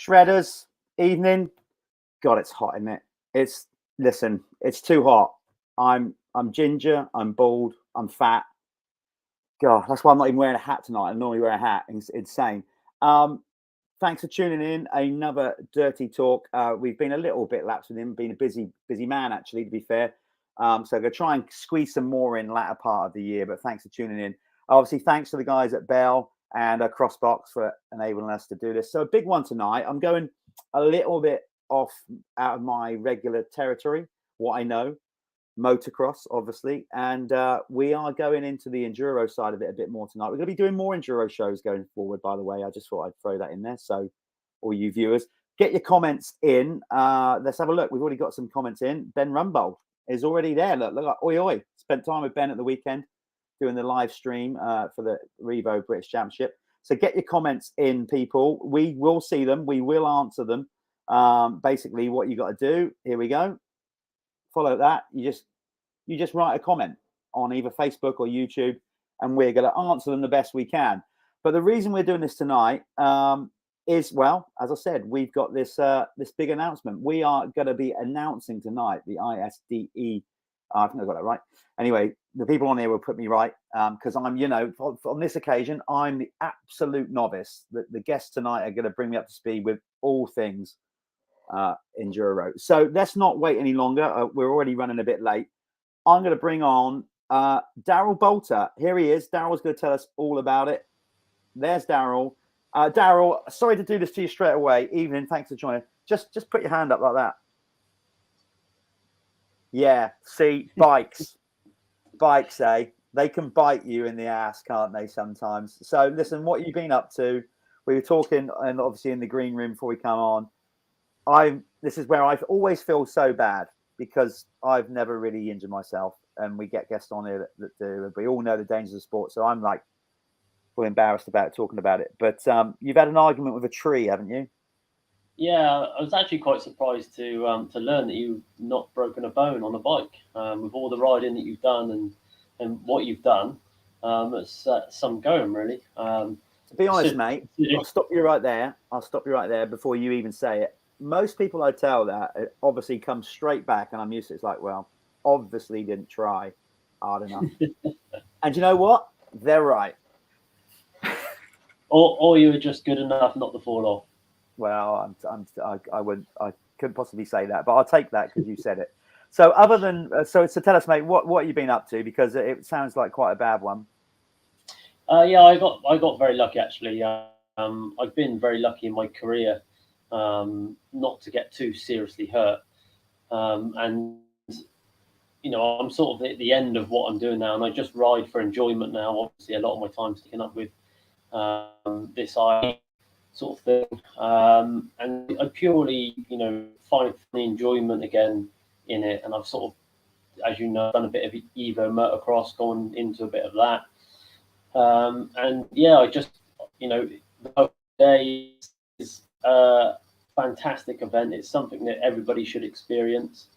Shredders, evening. God, it's hot, isn't it? Listen, it's too hot. I'm ginger, I'm bald, I'm fat. God, that's why I'm not even wearing a hat tonight. I normally wear a hat. It's insane. Thanks for tuning in. Another dirty talk. We've been a little bit lapsed with him, been a busy man, actually, to be fair. So I'm going to try and squeeze some more in latter part of the year, but thanks for tuning in. Obviously, thanks to the guys at Bell and CrossBox for enabling us to do this. So a big one tonight. I'm going a little bit off out of my regular territory, what I know, motocross, obviously. And we are going into the Enduro side of it a bit more tonight. We're going to be doing more Enduro shows going forward, by the way. I just thought I'd throw that in there. So all you viewers, get your comments in. Let's have a look. We've already got some comments in. Ben Rumbold is already there. Look, oi, oi. Spent time with Ben at the weekend doing the live stream for the Revo British Championship. So get your comments in, people. We will see them. We will answer them. Basically, what you got to do, here we go. Follow that. You just write a comment on either Facebook or YouTube, and we're going to answer them the best we can. But the reason we're doing this tonight is, well, as I said, we've got this big announcement. We are going to be announcing tonight the ISDE. I think I got that right. Anyway, the people on here will put me right because I'm, on this occasion, I'm the absolute novice. The guests tonight are going to bring me up to speed with all things Enduro. So let's not wait any longer. We're already running a bit late. I'm going to bring on Daryl Bolter. Here he is. Daryl's going to tell us all about it. There's Daryl. Daryl, sorry to do this to you straight away. Evening, thanks for joining. Just put your hand up like that. Yeah, see, bikes, eh? They can bite you in the ass, can't they, sometimes? So listen, what have you been up to? We were talking, and obviously in the green room before we come on. This is where I always feel so bad because I've never really injured myself, and we get guests on here that do. We all know the dangers of sport, so I'm like, well, embarrassed about talking about it. But you've had an argument with a tree, haven't you? Yeah, I was actually quite surprised to learn that you've not broken a bone on a bike with all the riding that you've done and what you've done. It's some going, really. To be honest, mate, I'll stop you right there. I'll stop you right there before you even say it. Most people I tell that it obviously comes straight back, and I'm used to it. It's like, well, obviously didn't try hard enough. And you know what? They're right. or you were just good enough not to fall off. Well, I couldn't possibly say that, but I'll take that because you said it. So other than so tell us, mate, what have you been up to? Because it sounds like quite a bad one. Yeah, I got very lucky actually. I've been very lucky in my career not to get too seriously hurt, and I'm sort of at the end of what I'm doing now, and I just ride for enjoyment now. Obviously, a lot of my time's taken up with this sort of thing, and I purely, find the enjoyment again in it. And I've sort of, as you know, done a bit of Evo motocross, gone into a bit of that, and yeah, I just, the day is a fantastic event. It's something that everybody should experience,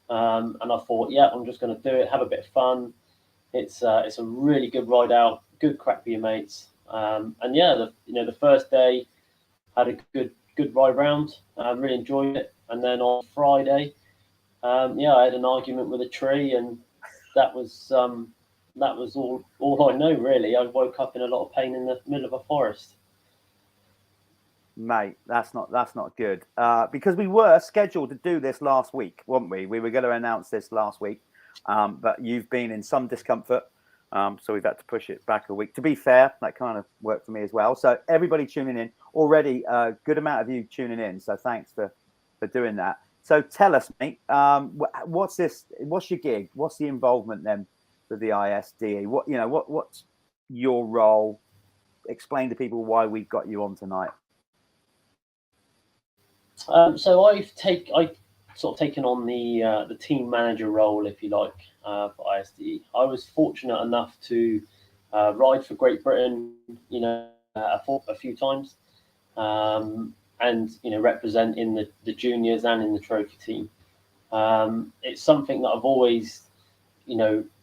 and I thought, yeah, I'm just going to do it, have a bit of fun. It's a really good ride out, good crack with your mates, and yeah, the first day. Had a good ride round. Really enjoyed it. And then on Friday, I had an argument with a tree, and that was all I know really. I woke up in a lot of pain in the middle of a forest. Mate, that's not good. Because we were scheduled to do this last week, weren't we? We were going to announce this last week, but you've been in some discomfort. So we've had to push it back a week. To be fair, that kind of worked for me as well. So everybody tuning in already, a good amount of you tuning in. So thanks for doing that. So tell us, mate, what's this? What's your gig? What's the involvement then with the ISDE? What's your role? Explain to people why we've got you on tonight. So I sort of taken on the team manager role, if you like, for ISDE. I was fortunate enough to ride for Great Britain, a few times, and represent in the juniors and in the trophy team. It's something that I've always,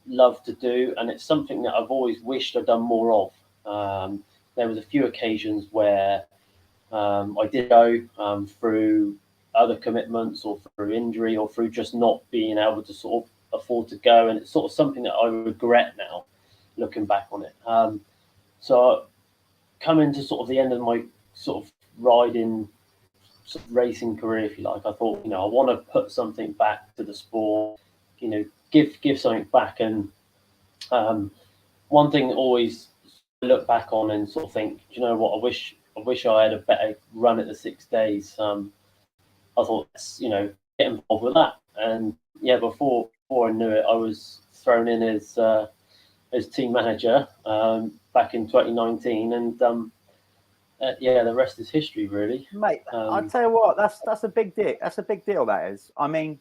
loved to do, and it's something that I've always wished I'd done more of. There was a few occasions where I did go through other commitments or through injury or through just not being able to sort of afford to go, and it's sort of something that I regret now, looking back on it. So coming to sort of the end of my sort of riding, sort of racing career, if you like, I thought, I want to put something back to the sport, give something back. And one thing that always look back on and sort of think, do you know what, I wish I had a better run at the 6 days. I thought, get involved with that. And yeah, before I knew it, I was thrown in as team manager back in 2019, and yeah, the rest is history, really. Mate, I'll tell you what, that's a big deal. That's a big deal. That is. I mean,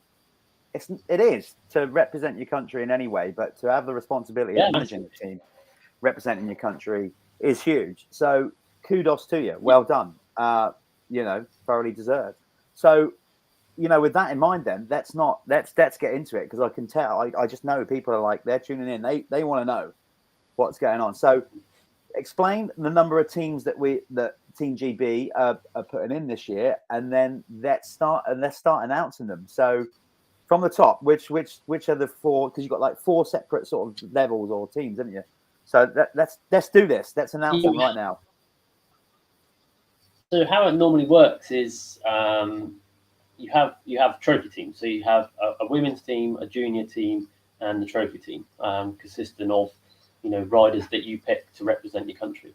it is to represent your country in any way, but to have the responsibility of managing the team, representing your country is huge. So kudos to you. Well done. Thoroughly deserved. So, with that in mind, then let's get into it, because I can tell. I just know people are like, they're tuning in. They want to know what's going on. So explain the number of teams that Team GB are putting in this year, and then let's start announcing them. So from the top, which are the four? Because you've got like 4 separate sort of levels or teams, haven't you? So let's do this. Let's announce them right now. So how it normally works is you have trophy teams. So you have a women's team, a junior team, and the trophy team, consisting of riders that you pick to represent your country.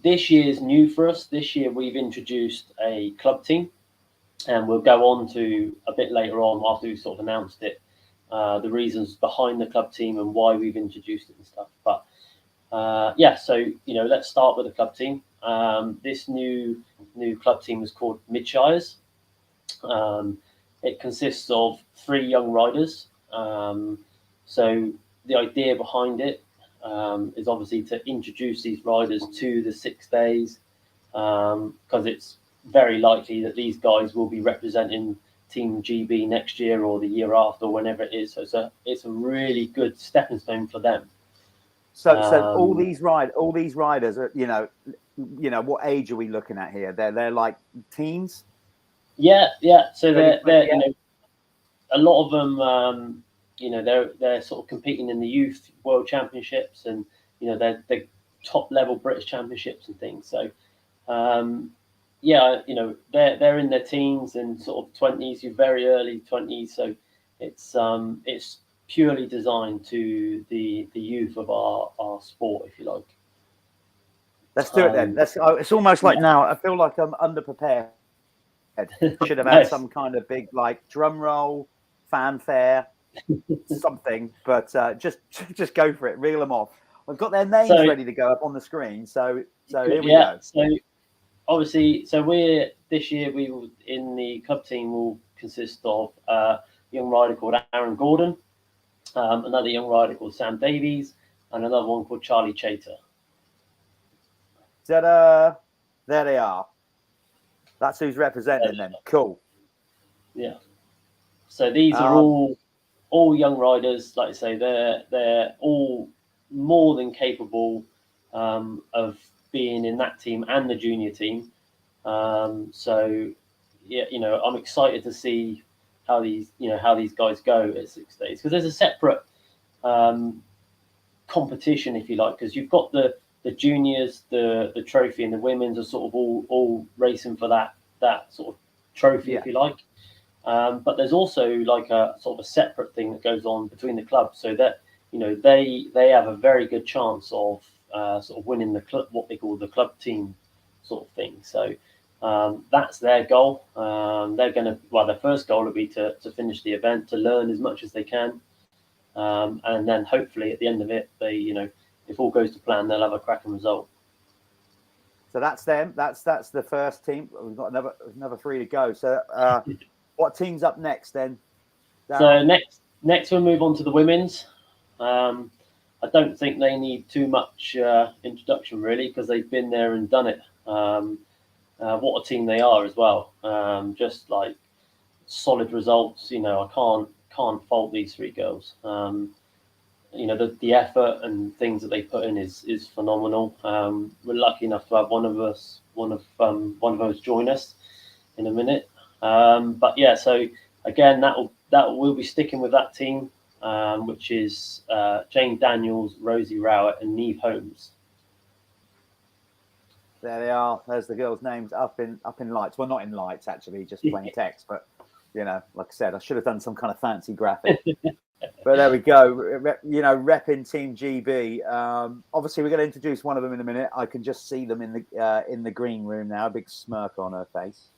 This year's new for us. This year we've introduced a club team, and we'll go on to a bit later on, after we've sort of announced it, the reasons behind the club team and why we've introduced it and stuff. But yeah, so let's start with the club team. This new club team is called Midshires. It consists of 3 young riders. So the idea behind it is obviously to introduce these riders to the 6 days, because it's very likely that these guys will be representing Team GB next year or the year after, whenever it is. So it's a really good stepping stone for them. So all these riders are, what age are we looking at here? They're like teens. Yeah. So they're a lot of them. They're sort of competing in the youth world championships, and they're top level British championships and things. So yeah, they're in their teens and sort of 20s, very early 20s. So it's purely designed to the youth of our sport, if you like. Let's do it then. It's almost like now I feel like I'm underprepared. Should have had some kind of big like drum roll, fanfare, something. But just go for it. Reel them off. I've got their names ready to go up on the screen. So here we go. So obviously, this year we will, in the club team, will consist of a young rider called Aaron Gordon, another young rider called Sam Davies, and another one called Charlie Chater. Ta-da! There they are. That's who's representing them. Cool. Yeah. So these are all young riders. Like I say, they're all more than capable of being in that team and the junior team. So yeah, I'm excited to see how these guys go at 6 days, because there's a separate competition, if you like, because you've got the juniors, the trophy, and the women's are sort of all racing for that sort of trophy, if you like. But there's also like a sort of a separate thing that goes on between the clubs, so that they have a very good chance of sort of winning the club, what they call the club team sort of thing. So that's their goal. They're going to, their first goal will be to finish the event, to learn as much as they can, and then hopefully at the end of it, they if all goes to plan, they'll have a cracking result. So that's them. That's the first team. We've got another 3 to go. So what team's up next then? Daryl? So next we'll move on to the women's. I don't think they need too much introduction, really, because they've been there and done it. What a team they are as well. Just like solid results. I can't fault these 3 girls. you know, the effort and things that they put in is phenomenal. We're lucky enough to have one of those join us in a minute. But yeah, so again, we'll be sticking with that team, which is Jane Daniels, Rosie Rowett, and Nieve Holmes. There they are. There's the girls' names up in lights. Well, not in lights actually, just plain text. But you know, like I said, I should have done some kind of fancy graphic. But there we go. You know, repping Team GB. Obviously, we're going to introduce one of them in a minute. I can just see them in the green room now. A big smirk on her face.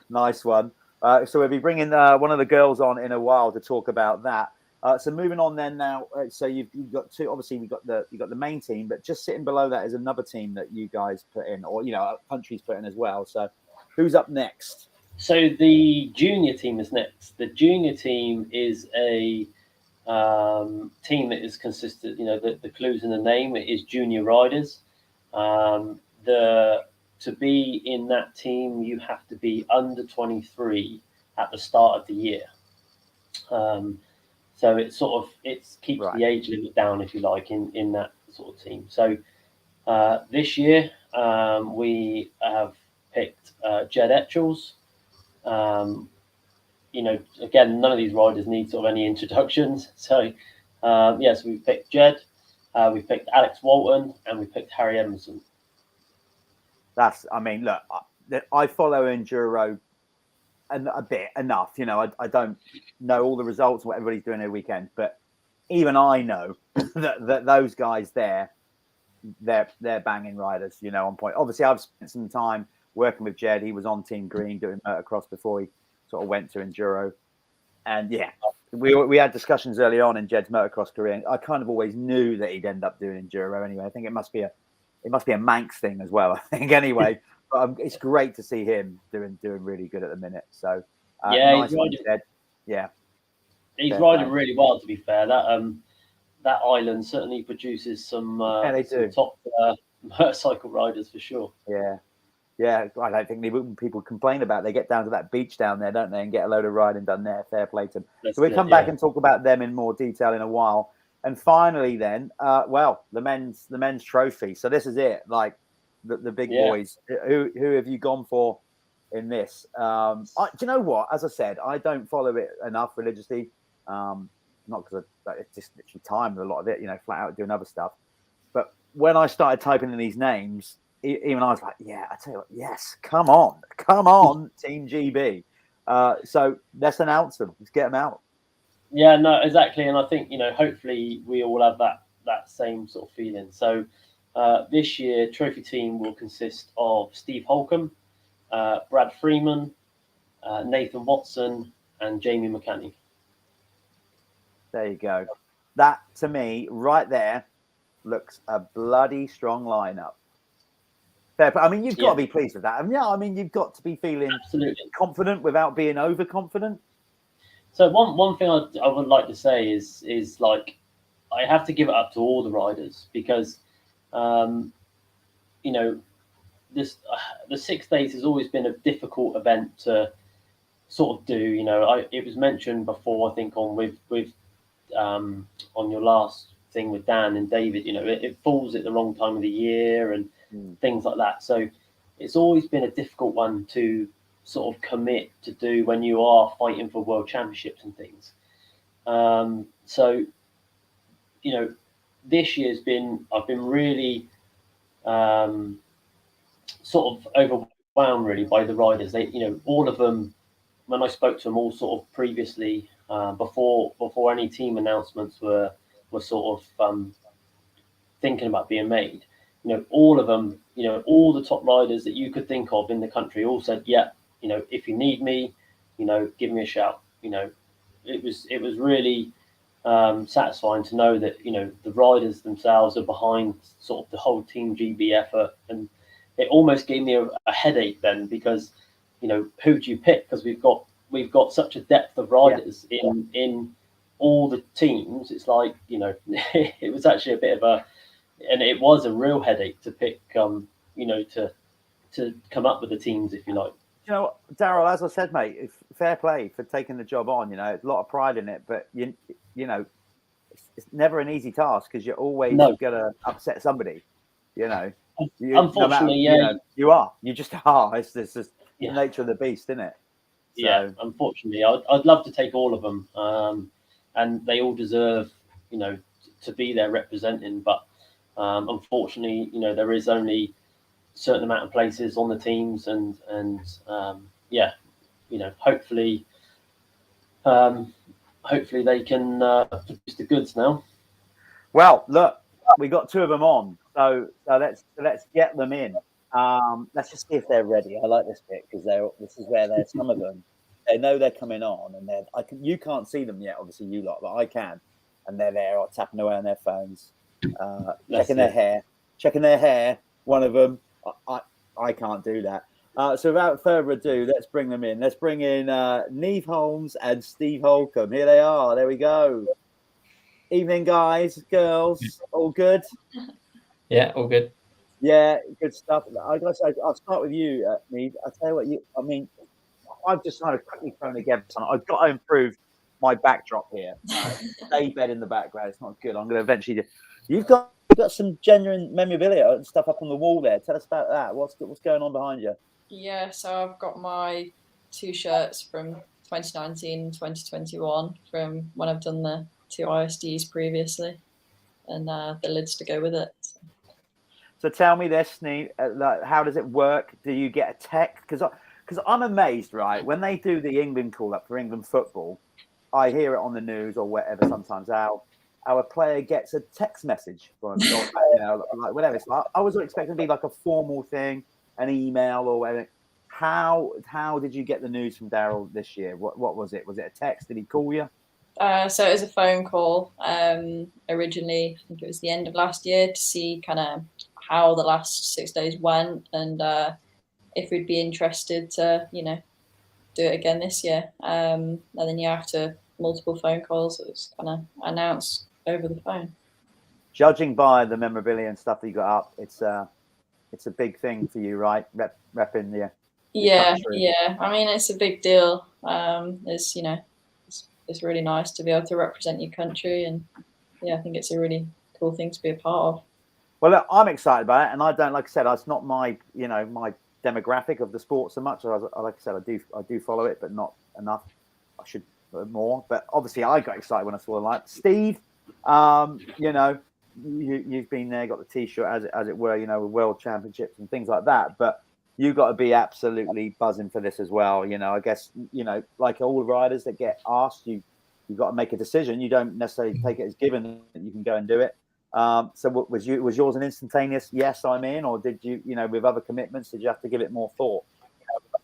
Nice one. So we'll be bringing one of the girls on in a while to talk about that. So moving on then now. So you've got two. Obviously, you've got the main team, but just sitting below that is another team that you guys put in, or you know, countries put in as well. So who's up next? So the junior team is next. The junior team is a team that is consistent. You know, the clues in the name. It is junior riders. To be in that team, you have to be under 23 at the start of the year. So it keeps the age limit down, if you like, in that sort of team. So this year we have picked Jed Etchells. You know, again, none of these riders need sort of any introductions. So so we picked Jed, we picked Alex Walton, and we picked Harry Emerson. I mean, look, I follow Enduro a bit enough. You know, I don't know all the results of what everybody's doing every weekend, but even I know that those guys they're banging riders. You know, on point. Obviously, I've spent some time working with Jed. He was on Team Green doing motocross before he sort of went to Enduro, and yeah, we had discussions early on in Jed's motocross career. And I kind of always knew that he'd end up doing Enduro anyway. I think it must be a Manx thing as well. I think anyway, but it's great to see him doing really good at the minute. So nice one, Jed. Yeah, he's riding really well. To be fair, that island certainly produces some top motorcycle riders for sure. Yeah, I don't think people complain about it. They get down to that beach down there, don't they, and get a load of riding done there. Fair play to them. So we'll come back and talk about them in more detail in a while. And finally, then, the men's trophy. So this is it, like the big boys. Who have you gone for in this? Do you know what? As I said, I don't follow it enough religiously. Not because it's just literally time with a lot of it, you know, flat out doing other stuff. But when I started typing in these names, even I was like, yeah, I tell you what, yes, come on, Team GB. So let's announce them. Let's get them out. Yeah, no, exactly. And I think, you know, hopefully we all have that same sort of feeling. So this year, trophy team will consist of Steve Holcombe, Brad Freeman, Nathan Watson, and Jamie McCanny. There you go. That, to me, right there, looks a bloody strong lineup. Fair, I mean, you've got to be pleased with that. I mean, you've got to be feeling confident without being overconfident. So one thing I would like to say is like, I have to give it up to all the riders because, you know, the 6 days has always been a difficult event to sort of do. You know, it was mentioned before, I think, on your last thing with Dan and David. You know, it falls at the wrong time of the year and things like that. So it's always been a difficult one to sort of commit to do when you are fighting for world championships and things. So, you know, this year's I've been really sort of overwhelmed really by the riders. They, you know, all of them, when I spoke to them all sort of previously, before any team announcements were sort of thinking about being made, you know, all of them, you know, all the top riders that you could think of in the country all said, yeah, you know, if you need me, you know, give me a shout. You know, it was really satisfying to know that, you know, the riders themselves are behind sort of the whole Team GB effort. And it almost gave me a headache then because, you know, who do you pick? Because we've got such a depth of riders in all the teams. It's like, you know, it was actually a bit of it was a real headache to pick, you know, to come up with the teams, if you like. You know, Daryl, as I said, mate, fair play for taking the job on. You know, a lot of pride in it, but you know, it's never an easy task because you're always No. gonna upset somebody. You know, Unfortunately, you just are. It's just the yeah, nature of the beast, isn't it? So, yeah. Unfortunately, I'd love to take all of them, and they all deserve, to be there representing. But unfortunately, there is only a certain amount of places on the teams, and yeah, hopefully, hopefully they can produce the goods now. well, look, we got 2 of them on, so let's get them in. Let's just see if they're ready. I like this bit because this is where they're some of them. They know they're coming on, and you can't see them yet, obviously you lot, but I can, and they're there, tapping away on their phones, checking their hair. One of them, I can't do that. So without further ado, let's bring them in. Let's bring in Nieve Holmes and Steve Holcombe. Here they are. There we go. Evening, guys, girls. All good? Yeah, all good. Yeah, good stuff. I gotta say, I'll start with you, Nieve. I tell you what, I've just kind of quickly thrown together something. I've got to improve my backdrop here. Daybed in the background. It's not good. I'm going to eventually do. You've got some genuine memorabilia and stuff up on the wall there. Tell us about that. What's going on behind you? Yeah, so I've got my 2 shirts from 2019 and 2021 from when I've done the 2 ISDs previously, and the lids to go with it. So tell me this, Nieve. How does it work? Do you get a text? Because I'm amazed, right? When they do the England call up for England football, I hear it on the news or whatever. Sometimes our player gets a text message from like whatever. It's like, I was expecting to be like a formal thing, an email or whatever. How did you get the news from Daryl this year? What was it? Was it a text? Did he call you? So it was a phone call. Originally, I think it was the end of last year to see kind of how the last 6 days went and if we'd be interested to, do it again this year. And then after multiple phone calls, it was kind of announced over the phone. Judging by the memorabilia and stuff that you got up, it's a big thing for you, right? Repping the country. Yeah. I mean, it's a big deal. It's really nice to be able to represent your country, and I think it's a really cool thing to be a part of. Well, look, I'm excited about it, and I don't, like I said, it's not my my demographic of the sport so much. Like I said, I do follow it, but not enough. I should more. But obviously, I got excited when I saw the light. Steve, you've been there, got the T-shirt as it were, with World Championships and things like that. But you got to be absolutely buzzing for this as well. I guess like all the riders that get asked, you've got to make a decision. You don't necessarily take it as given that you can go and do it. So what was yours an instantaneous yes, I'm in, or did you with other commitments did you have to give it more thought?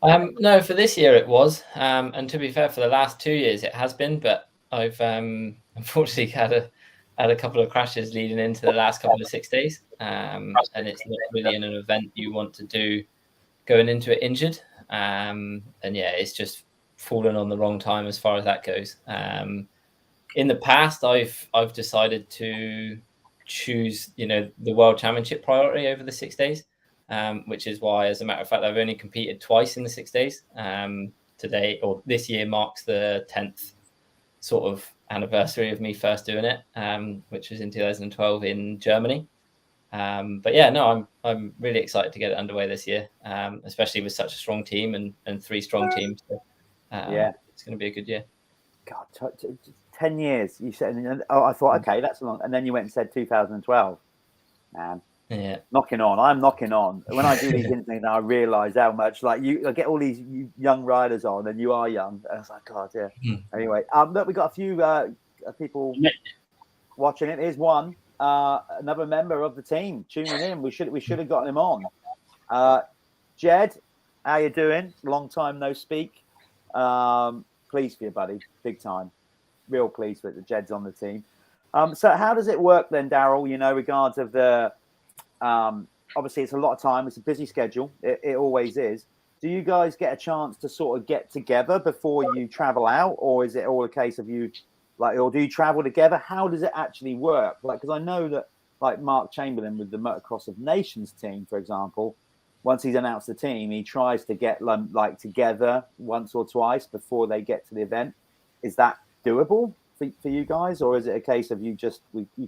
No, for this year it was, and to be fair, for the last 2 years it has been, but I've unfortunately had a couple of crashes leading into the last couple of 6 days, and it's not really an event you want to do going into it injured, and it's just fallen on the wrong time as far as that goes. In the past, I've decided to choose the World Championship priority over the 6 days, which is why, as a matter of fact, I've only competed twice in the 6 days. Today or this year marks the 10th sort of anniversary of me first doing it, which was in 2012 in Germany. But yeah, no, I'm really excited to get it underway this year, especially with such a strong team and 3 strong teams. So, it's going to be a good year. God, 10 years, you said. I thought, okay, that's long. And then you went and said 2012. Man, yeah, knocking on. I'm knocking on. When I do these interviews now, I realise how much I get all these young riders on, and you are young. And I was like, God, yeah. Anyway, look, we got a few people watching it. Here's one, another member of the team tuning in. We should have gotten him on. Jed, how you doing? Long time no speak. Pleased for you, buddy. Big time. Real pleased that the Jed's on the team. So how does it work then, Daryl? Regards of the obviously it's a lot of time. It's a busy schedule. It always is. Do you guys get a chance to sort of get together before you travel out, or is it all a case of you or do you travel together? How does it actually work? Because I know that Mark Chamberlain with the Motocross of Nations team, for example, once he's announced the team, he tries to get together once or twice before they get to the event. Is that doable for you guys, or is it a case of you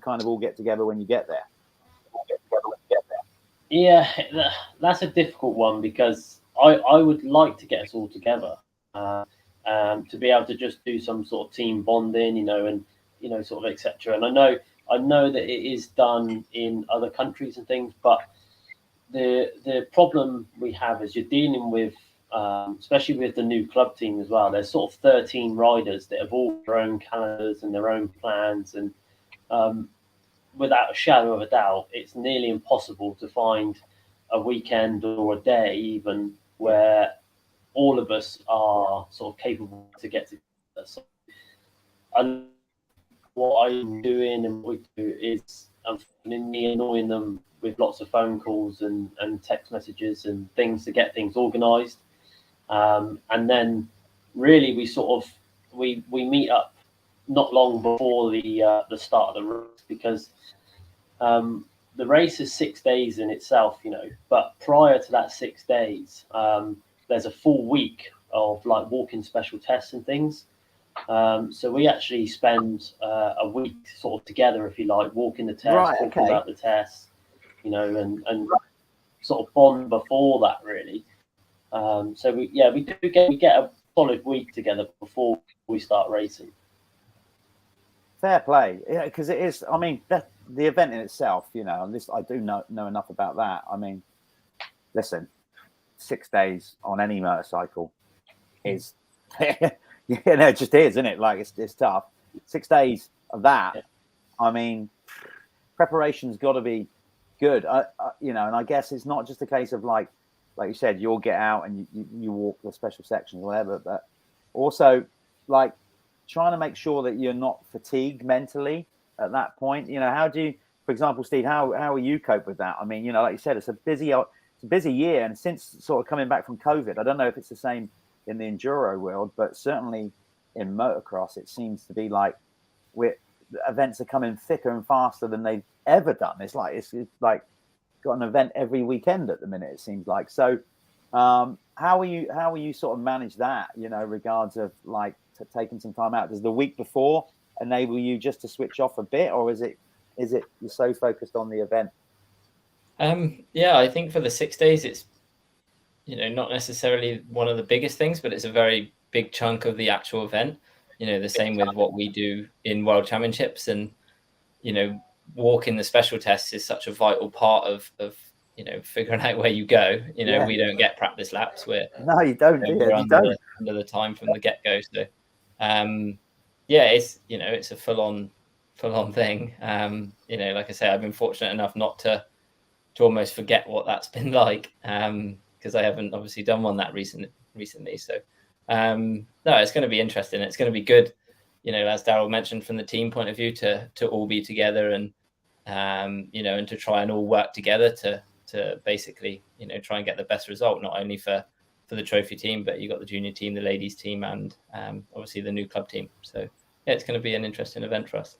kind of all get together when you get there? Yeah, that's a difficult one because I would like to get us all together to be able to just do some sort of team bonding, and sort of etc. And I know that it is done in other countries and things, but the problem we have is you're dealing with, especially with the new club team as well. There's sort of 13 riders that have all their own calendars and their own plans, and without a shadow of a doubt, it's nearly impossible to find a weekend or a day even where all of us are sort of capable to get together. So what I'm doing and what we do is I'm annoying them with lots of phone calls and text messages and things to get things organised. And then really we sort of we meet up not long before the start of the race, because the race is 6 days in itself, but prior to that 6 days, there's a full week of like walking special tests and things. So we actually spend a week sort of together, if you like, walking the test, talking about the test, and sort of bond before that, really. So we get a solid week together before we start racing. Fair play, yeah, because it is. I mean, the event in itself, and this I do know enough about that. I mean, listen, 6 days on any motorcycle is, it just is, isn't it? Like it's tough. 6 days of that. Yeah. I mean, preparation's got to be good. And I guess it's not just a case of like you said, you'll get out and you walk the special sections or whatever, but also like trying to make sure that you're not fatigued mentally at that point. How do you, for example, Steve, how will you cope with that? I mean, like you said, it's a busy year, and since sort of coming back from COVID, I don't know if it's the same in the enduro world, but certainly in motocross, it seems to be like events are coming thicker and faster than they've ever done. It's like got an event every weekend at the minute, it seems like. So how will you sort of manage that, regards of like taking some time out? Does the week before enable you just to switch off a bit, or is it you're so focused on the event? Yeah, I think for the 6 days, it's not necessarily one of the biggest things, but it's a very big chunk of the actual event. The same with what we do in World Championships, and walking the special tests is such a vital part of figuring out where you go. We don't get practice laps. No, you don't. We're under the time from the get go. So, it's a full on thing. Like I say, I've been fortunate enough not to almost forget what that's been like, because I haven't obviously done one that recently. So, no, it's going to be interesting. It's going to be good. As Daryl mentioned, from the team point of view, to all be together and and to try and all work together to basically try and get the best result, not only for the trophy team, but you got the junior team, the ladies team, and obviously the new club team. So yeah, it's going to be an interesting event for us.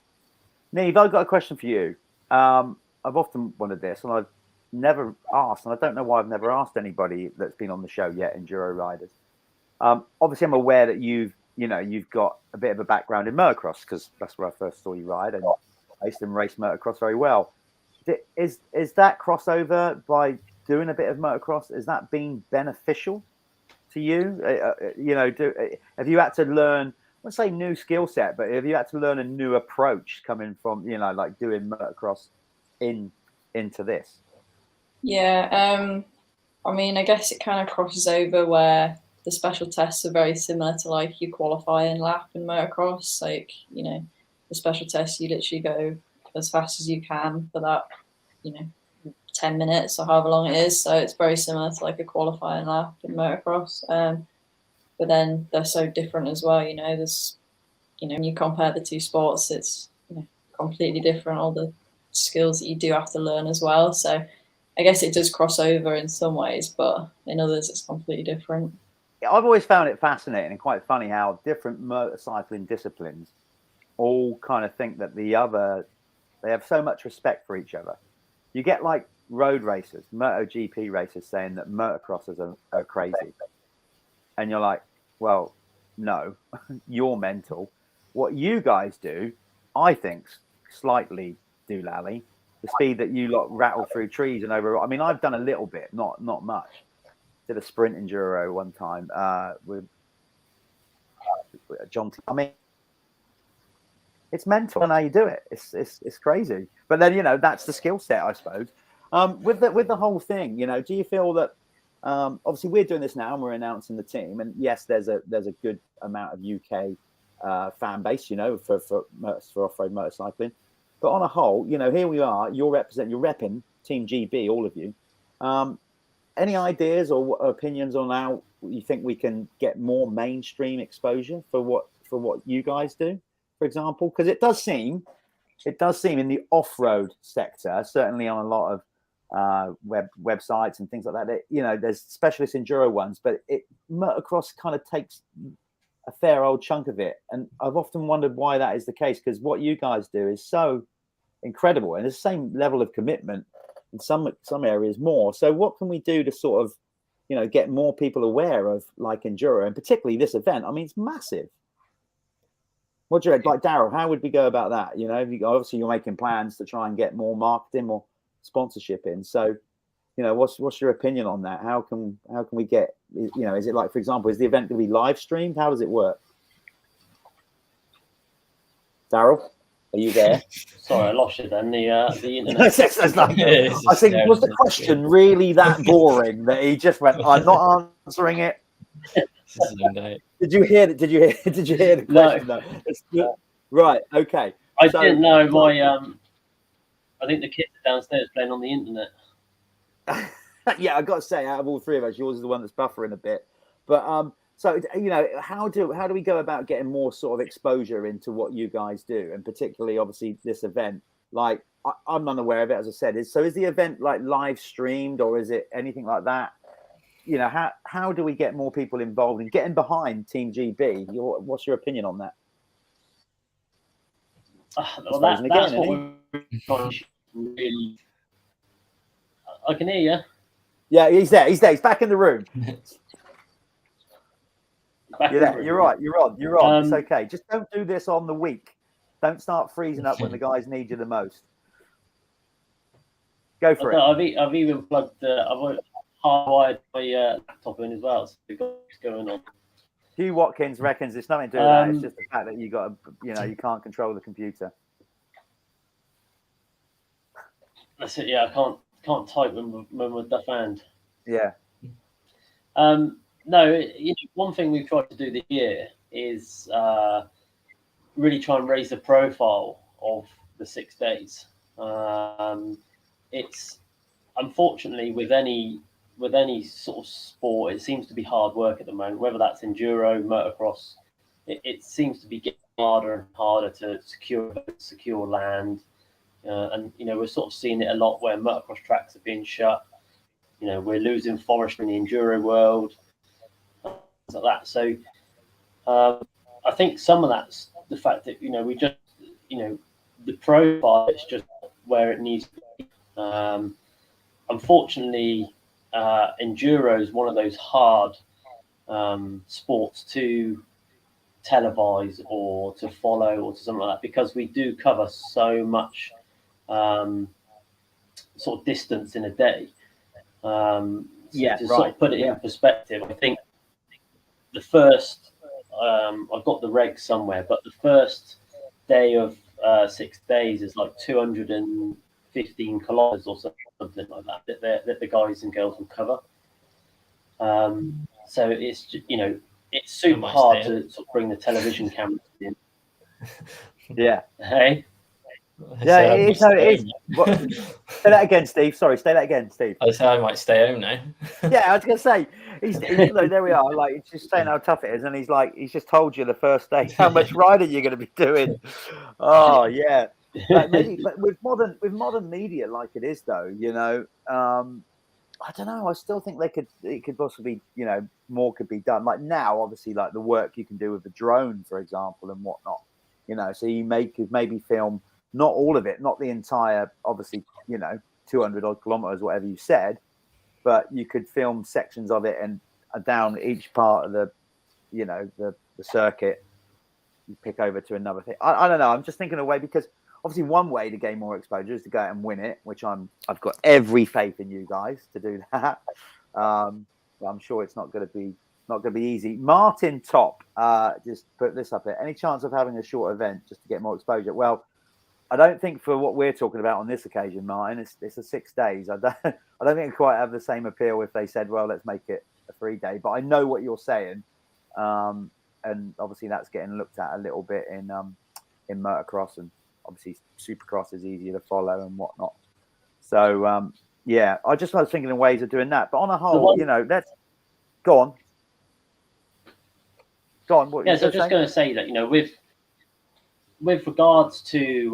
Nieve, I've got a question for you. I've often wanted this, and I've never asked, and I don't know why I've never asked anybody that's been on the show yet, enduro riders. Obviously, I'm aware that you've got a bit of a background in motocross, because that's where I first saw you ride, and I used to race motocross very well. Is that crossover by doing a bit of motocross, is that being beneficial to you? Have you had to learn, I wouldn't say new skill set, but have you had to learn a new approach coming from, like doing motocross into this? Yeah, I mean, I guess it kind of crosses over where the special tests are very similar to like your qualifying lap in motocross. Like, the special tests, you literally go as fast as you can for that, 10 minutes or however long it is. So it's very similar to like a qualifying lap in motocross. But then they're so different as well. There's, when you compare the two sports, it's completely different. All the skills that you do have to learn as well. So I guess it does cross over in some ways, but in others it's completely different. I've always found it fascinating and quite funny how different motorcycling disciplines all kind of think that they have so much respect for each other. You get like road racers, MotoGP racers saying that motocrossers are crazy. And you're like, well, no, you're mental. what you guys do, I think, slightly doolally. The speed that you lot rattle through trees and over. I mean, I've done a little bit, not much. Did a sprint enduro one time with John. I mean, it's mental and how you do it. It's crazy. But then, you know, that's the skill set, I suppose. With the whole thing, you know, do you feel that obviously we're doing this now and we're announcing the team, and yes, there's a good amount of UK fan base, you know, for off-road motorcycling. But on a whole, you know, here we are. You're repping Team GB, all of you. Any ideas or opinions on how you think we can get more mainstream exposure for what you guys do, for example? Because it does seem in the off-road sector, certainly on a lot of websites and things like that, you know, there's specialist enduro ones, but motocross kind of takes a fair old chunk of it. And I've often wondered why that is the case, because what you guys do is so incredible and the same level of commitment in some areas more. So what can we do to sort of, you know, get more people aware of like enduro, and particularly this event? I mean, it's massive. What do you like, Daryl? How would we go about that? You know, obviously you're making plans to try and get more marketing, more sponsorship in. So, you know, what's your opinion on that? How can we get, you know, is it like, for example, is the event going to be live streamed? How does it work? Daryl, are you there? Sorry, I lost you then. The internet. I think, was the question really that boring that he just went, I'm not answering it? Did you hear the question? No. Right. Okay. I didn't know my. I think the kids are downstairs playing on the internet. Yeah, I got to say, out of all three of us, yours is the one that's buffering a bit. But so, you know, how do we go about getting more sort of exposure into what you guys do, and particularly, obviously, this event? Like, I'm unaware of it, as I said. Is the event like live streamed, or is it anything like that? You know, how do we get more people involved in getting behind Team GB? What's your opinion on that? Well, that's what we're trying to really. I can hear you. Yeah, he's there. He's back in the room. You're right. You're on. It's okay. Just don't do this on the week. Don't start freezing up when the guys need you the most. Go for it. I've even plugged. I've hardwired my laptop in as well. So we've got what's going on. Hugh Watkins reckons it's nothing to do with that. It's just the fact that you can't control the computer. That's it. Yeah, I can't type when with the hand. Yeah. No, one thing we've tried to do this year is really try and raise the profile of the 6 days. It's unfortunately with any sort of sport, it seems to be hard work at the moment. Whether that's enduro, motocross, it seems to be getting harder and harder to secure land. And you know, we're sort of seeing it a lot where motocross tracks are being shut. You know, we're losing forestry in the enduro world, things like that. So I think some of that's the fact that, you know, we just, you know, the profile is just where it needs to be. Unfortunately, enduro is one of those hard sports to televise or to follow or to something like that, because we do cover so much sort of distance in a day. Sort of put it in perspective, I think the first I've got the regs somewhere, but the first day of 6 days is like 215 kilometers or something like that the guys and girls will cover. So it's, you know, it's super hard to sort of bring the television cameras in. Yeah. Hey. Yeah, it is. Say that again, Steve. Sorry, say that again, Steve. I say I might stay home now. Yeah, I was going to say, there we are. Like, he's just saying how tough it is, and he's just told you the first day how much riding you're going to be doing. Oh yeah, but with modern media like it is, though, you know, I don't know. I still think it could possibly, you know, more could be done. Like now, obviously, like the work you can do with the drone, for example, and whatnot. You know, so you could maybe film. Not all of it, not the entire, obviously, you know, 200 odd kilometers, whatever you said, but you could film sections of it and down each part of the, you know, the circuit, you pick over to another thing. I don't know. I'm just thinking a way, because obviously one way to gain more exposure is to go out and win it, which I've got every faith in you guys to do that. But I'm sure it's not going to be easy. Martin Top just put this up here. Any chance of having a short event just to get more exposure? Well, I don't think for what we're talking about on this occasion, Martin, it's a 6 days. I don't think it quite have the same appeal if they said, well, let's make it a 3-day. But I know what you're saying, and obviously that's getting looked at a little bit in motocross, and obviously supercross is easier to follow and whatnot. So yeah, I just was thinking of ways of doing that. But on a whole, let's go on. Go on. What yeah, so I'm just going to say that with regards to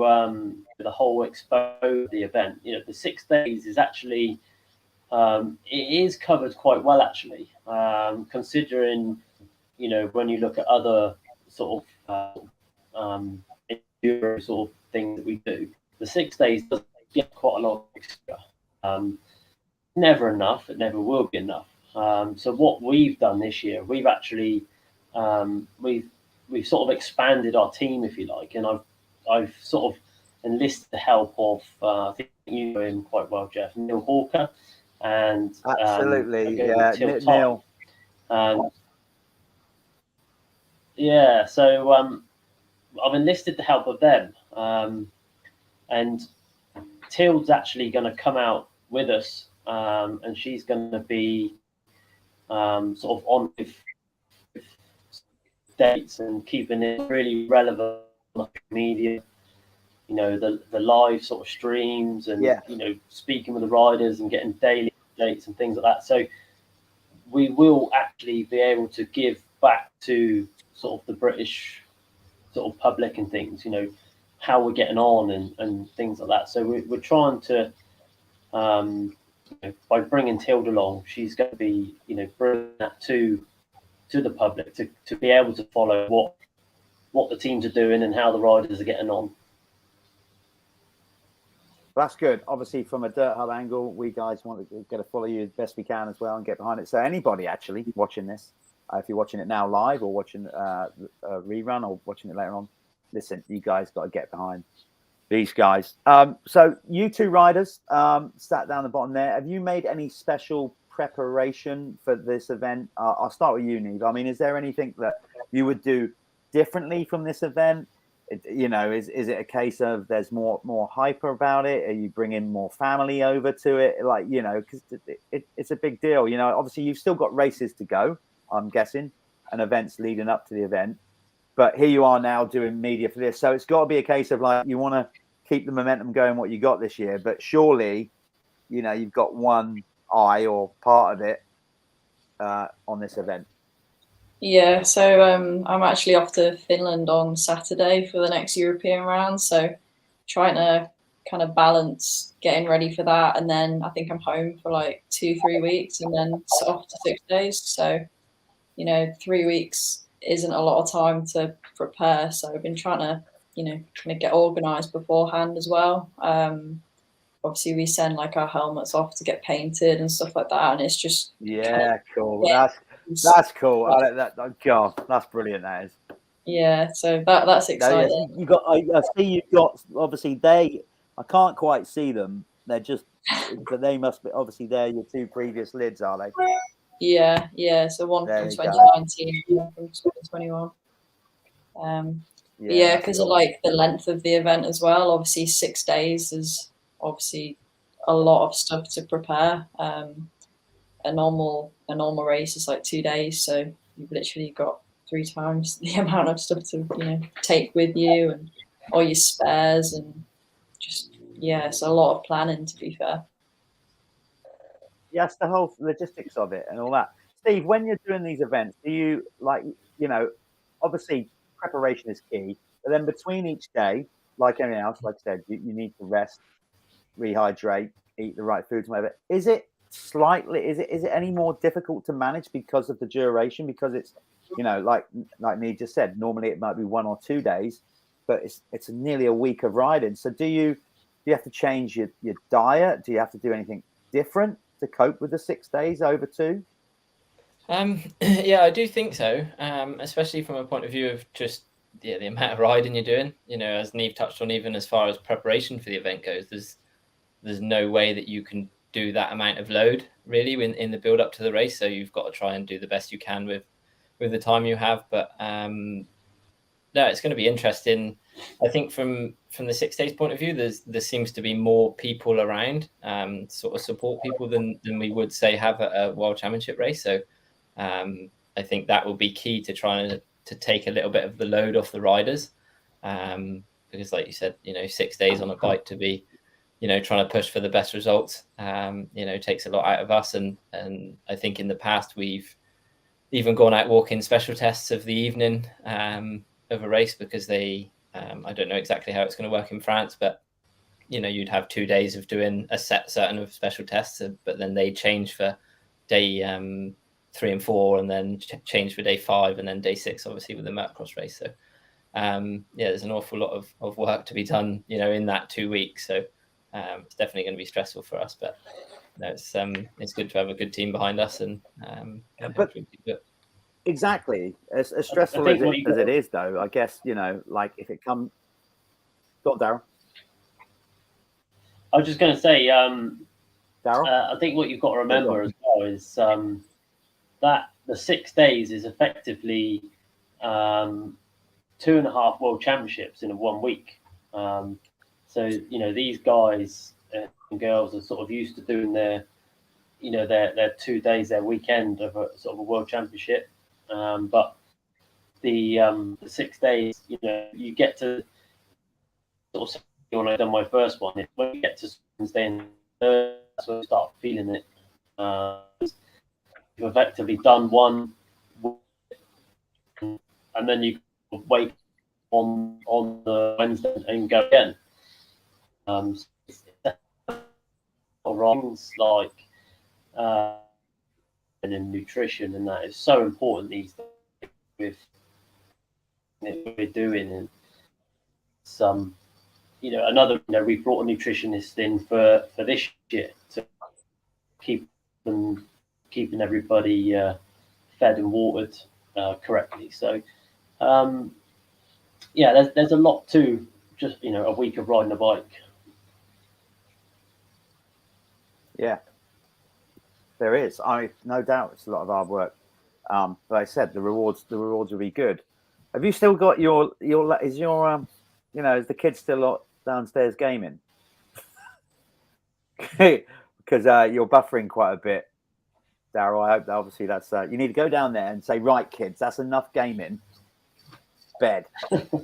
the whole expo, the event, the 6 days is actually it is covered quite well, actually, considering when you look at other sort of Enduro sort of things that we do. The 6 days does get quite a lot of extra. Never enough. It never will be enough. So what we've done this year, we've actually we've sort of expanded our team, if you like, and I've sort of enlisted the help of I think you know him quite well, Jeff, Neil Hawker, and absolutely, yeah, Neil. Yeah, so I've enlisted the help of them, and Til's actually going to come out with us, and she's going to be sort of on with dates and keeping it really relevant on media, the live sort of streams, and speaking with the riders and getting daily updates and things like that. So we will actually be able to give back to sort of the British sort of public and things, how we're getting on and things like that. So we're trying to by bringing Tilda along, she's going to be bringing that to the public to be able to follow what the teams are doing and how the riders are getting on. That's good. Obviously, from a Dirt Hub angle, we guys want to get to follow you as best we can as well and get behind it. So anybody actually watching this, if you're watching it now live or watching a rerun or watching it later on, listen, you guys got to get behind these guys. So you two riders sat down the bottom there. Have you made any special preparation for this event? I'll start with you, Nieve. I mean, is there anything that you would do differently from this event? Is it a case of there's more hype about it? Are you bringing more family over to it? Because it's a big deal. Obviously you've still got races to go, I'm guessing, and events leading up to the event. But here you are now doing media for this. So it's got to be a case of you want to keep the momentum going, what you got this year. But surely, you've got one eye or part of it on this event. Yeah, so I'm actually off to Finland on Saturday for the next European round. So trying to kind of balance getting ready for that. And then I think I'm home for 2-3 weeks and then off to 6 days. So, 3 weeks isn't a lot of time to prepare. So I've been trying to, kind of get organised beforehand as well. Obviously we send our helmets off to get painted and stuff like that. And it's just cool. That's cool. God, that's brilliant. That is. Yeah, so that's exciting. You got. I see you've got. Obviously, I can't quite see them. They're just. But they must be. Obviously, they're your two previous lids, are they? Yeah. So one from 2019, one from 2021. Yeah, because of the length of the event as well. Obviously, 6 days is obviously a lot of stuff to prepare. A normal race is 2 days, so you've literally got 3 times the amount of stuff to take with you and all your spares, and just it's a lot of planning, to be fair. Yes, the whole logistics of it and all that. Steve, when you're doing these events, do you obviously preparation is key, but then between each day, like anything else, like I said, you need to rest, rehydrate, eat the right foods, whatever. Is it any more difficult to manage because of the duration? Because it's like Nieve just said, normally it might be 1 or 2 days, but it's nearly a week of riding. So do you have to change your diet? Do you have to do anything different to cope with the 6 days over 2? Yeah, I do think so, especially from a point of view of just the amount of riding you're doing. As Nieve touched on, even as far as preparation for the event goes, there's no way that you can do that amount of load really in the build up to the race. So you've got to try and do the best you can with the time you have. But no, it's going to be interesting. I think from the 6 days point of view, there seems to be more people around, sort of support people than we would say have a World Championship race. So I think that will be key to trying to take a little bit of the load off the riders, because like you said, 6 days on a bike to be, trying to push for the best results, takes a lot out of us. And I think in the past we've even gone out walking special tests of the evening of a race, because they, I don't know exactly how it's going to work in France, but you'd have 2 days of doing a certain of special tests, but then they change for day 3 and 4, and then change for day 5, and then day 6, obviously with the Motocross race. So there's an awful lot of work to be done, in that 2 weeks. So it's definitely going to be stressful for us, but it's good to have a good team behind us, and exactly as stressful as it is, though. I guess like if it comes, go on, Daryl. I was just going to say, Daryl. I think what you've got to remember as well is that the 6 days is effectively 2.5 World Championships in 1 week. So these guys and girls are sort of used to doing their 2 days, their weekend of a sort of a World Championship. But the 6 days, you get to sort of, when I done my first one, when you get to Wednesday and Thursday, that's when I start feeling it. You've effectively done one, and then you wait on the Wednesday and go again. Things like and in nutrition, and that is so important these days with what we're doing. And some, another, we brought a nutritionist in for this year to keeping everybody fed and watered correctly. So there's a lot to just a week of riding a bike. Yeah, there is. No doubt it's a lot of hard work. But I said the rewards will be good. Have you still got your is your is the kid still downstairs gaming? Because you're buffering quite a bit, Daryl. I hope that obviously that's you need to go down there and say, right, kids, that's enough gaming. Bed.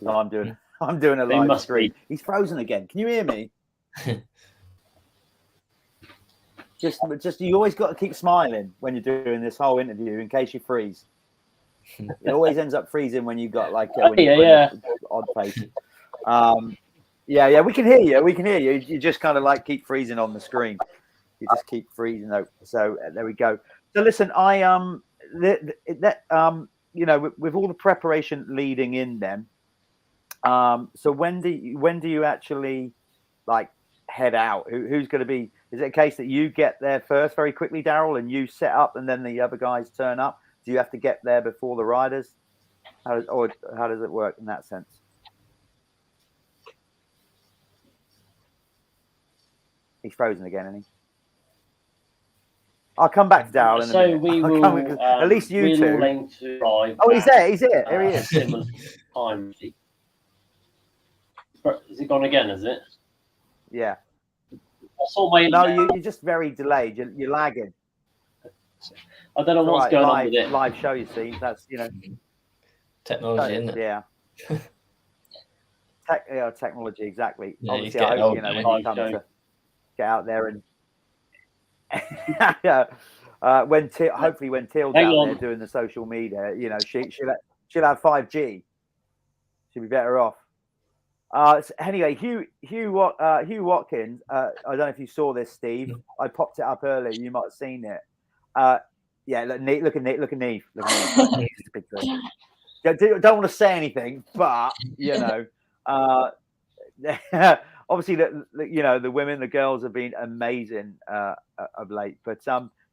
I'm doing a live stream. He's frozen again. Can you hear me? Just you always got to keep smiling when you're doing this whole interview in case you freeze. It always ends up freezing when you got like odd face. We can hear you. We can hear you. You just kind of like keep freezing on the screen. You just keep freezing. So there we go. So listen, with all the preparation leading in, then. So when do you actually like head out? Who's going to be? Is it a case that you get there first very quickly, Daryl, and you set up, and then the other guys turn up? Do you have to get there before the riders? How does it work in that sense? He's frozen again, isn't he? I'll come back to Daryl in a minute. We will. At least you two. Oh, he's there. He's here. Here he is. Similar time. Is it gone again? Is it? Yeah. I saw my. No, you're just very delayed. You're lagging. I don't know what's going on with it. Live show, you see. That's technology, isn't it? Yeah. Technology, exactly. Yeah, obviously, I hope when you come to get out there and hopefully when Teal's out there doing the social media, she'll have 5G. She'll be better off. Anyway, Hugh Watkins. I don't know if you saw this, Steve. I popped it up earlier. You might have seen it. Look at Nieve. Don't want to say anything, but obviously the women, the girls have been amazing of late. But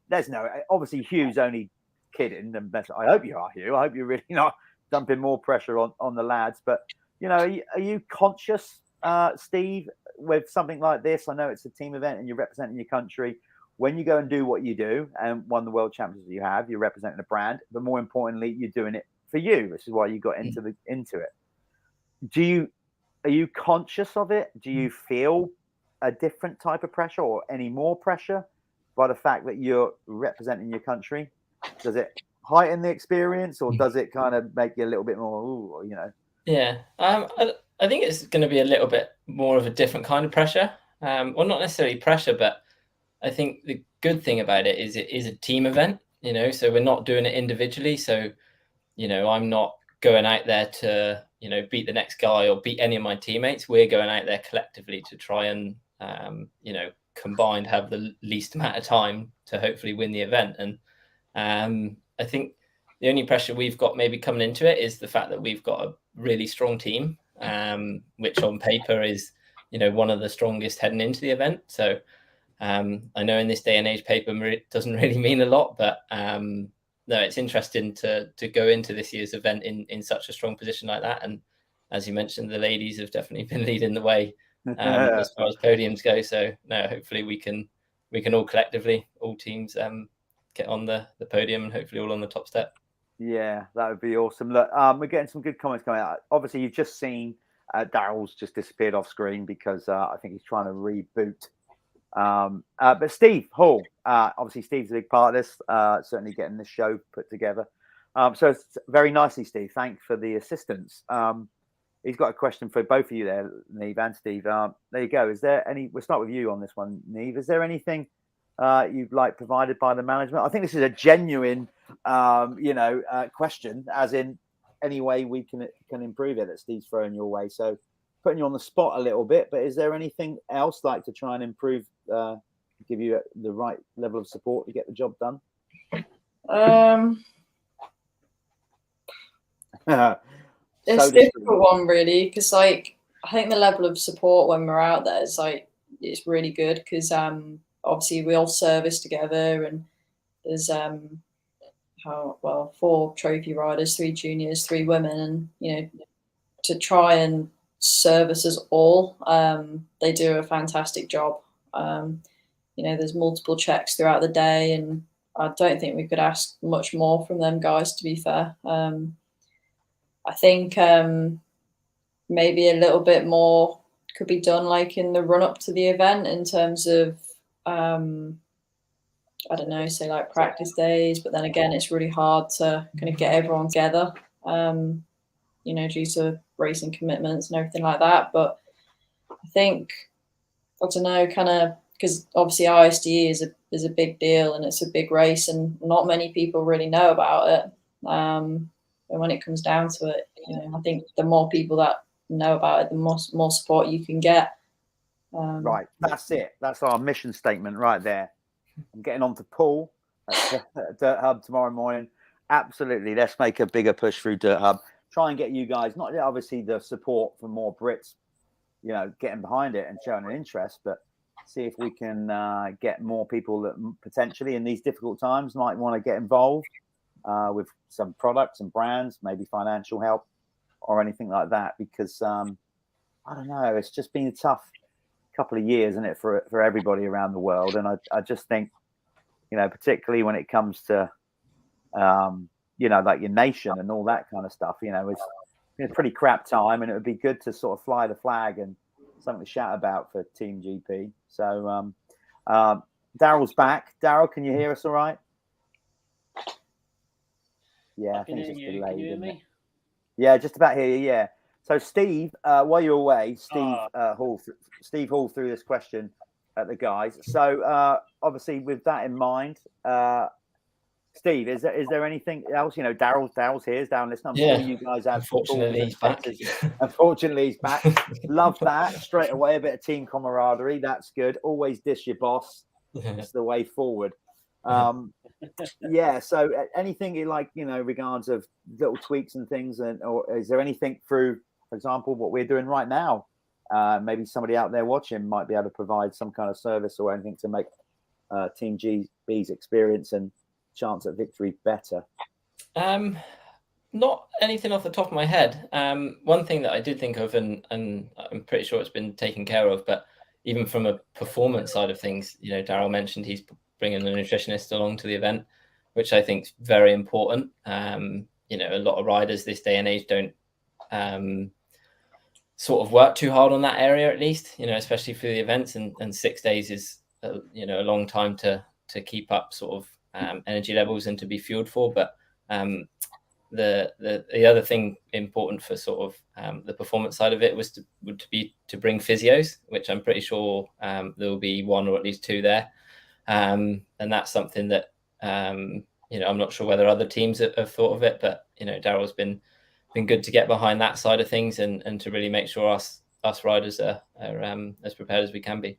there's obviously Hugh's only kidding. And I hope you are, Hugh. I hope you're really not dumping more pressure on the lads. But you know, are you conscious, Steve, with something like this? I know it's a team event and you're representing your country. When you go and do what you do, and one of the world championships you have, you're representing a brand, but more importantly, you're doing it for you. This is why you got into it. Are you conscious of it? Do you feel a different type of pressure or any more pressure by the fact that you're representing your country? Does it heighten the experience, or does it kind of make you a little bit more, ooh, you know? Yeah, I think it's going to be a little bit more of a different kind of pressure. Well, not necessarily pressure, but I think the good thing about it is a team event, you know, so we're not doing it individually. So, you know, I'm not going out there to, you know, beat the next guy or beat any of my teammates. We're going out there collectively to try and, you know, combined have the least amount of time to hopefully win the event. And I think the only pressure we've got maybe coming into it is the fact that we've got a really strong team, which on paper is, you know, one of the strongest heading into the event. So I know in this day and age, paper doesn't really mean a lot, but no, it's interesting to go into this year's event in such a strong position like that. And as you mentioned, the ladies have definitely been leading the way as far as podiums go. So no, hopefully we can all collectively, all teams, get on the podium and hopefully all on the top step. Yeah, that would be awesome. Look, we're getting some good comments coming out. Obviously, you've just seen Daryl's just disappeared off screen because I think he's trying to reboot. But Steve Hall, obviously Steve's a big part of this, certainly getting this show put together. So it's very nicely, Steve. Thanks for the assistance. He's got a question for both of you there, Nieve and Steve. There you go. Is there any? We'll start with you on this one, Nieve. Is there anything you'd like provided by the management? I think this is a genuine, question, as in any way we can improve it that Steve's throwing your way. So putting you on the spot a little bit, but is there anything else like to try and improve, give you the right level of support to get the job done? It's a difficult one, really, because like I think the level of support when we're out there is like it's really good because obviously we all service together, and there's 4 trophy riders, 3 juniors, 3 women, and you know, to try and service us all, they do a fantastic job. You know, there's multiple checks throughout the day, and I don't think we could ask much more from them guys, to be fair. I think maybe a little bit more could be done like in the run up to the event in terms of I don't know, say like practice days, but then again it's really hard to kind of get everyone together, you know, due to racing commitments and everything like that. But I think, I don't know, kind of, because obviously ISDE is a big deal and it's a big race and not many people really know about it. And when it comes down to it, you know, I think the more people that know about it, the more support you can get. Right, that's it. That's our mission statement right there. I'm getting on to Paul at Dirt Hub tomorrow morning. Absolutely, let's make a bigger push through Dirt Hub. Try and get you guys, not obviously the support for more Brits, you know, getting behind it and showing an interest, but see if we can get more people that potentially in these difficult times might want to get involved with some products and brands, maybe financial help or anything like that. Because I don't know, it's just been a tough couple of years, isn't it, for everybody around the world? And I just think, you know, particularly when it comes to you know, like your nation and all that kind of stuff, you know, it's been a pretty crap time, and it would be good to sort of fly the flag and something to shout about for Team GP. So Daryl's back. Daryl, can you hear us all right? Yeah, I think it's just delayed. Can you hear me? Yeah, just about hear you. Yeah. So Steve, while you're away, Steve Hall threw this question at the guys. So obviously, with that in mind, Steve, is there anything else? You know, Daryl's here. Darryl, listen, I'm sure you guys have. Unfortunately, he's back. Unfortunately, he's back. Love that straight away. A bit of team camaraderie. That's good. Always dish your boss. It's the way forward. Yeah. So anything you like, you know, regards of little tweaks and things, or is there anything through, for example, what we're doing right now? Maybe somebody out there watching might be able to provide some kind of service or anything to make Team GB's experience and chance at victory better. Not anything off the top of my head. One thing that I did think of, and I'm pretty sure it's been taken care of, but even from a performance side of things, you know, Daryl mentioned he's bringing a nutritionist along to the event, which I think is very important. You know, a lot of riders this day and age don't sort of work too hard on that area, at least, you know, especially for the events, and 6 days is, you know, a long time to keep up sort of energy levels and to be fueled for. But the other thing important for sort of the performance side of it would be to bring physios, which I'm pretty sure there will be one or at least two there, and that's something that you know, I'm not sure whether other teams have thought of it, but you know, Daryl's been good to get behind that side of things, and to really make sure us riders are as prepared as we can be.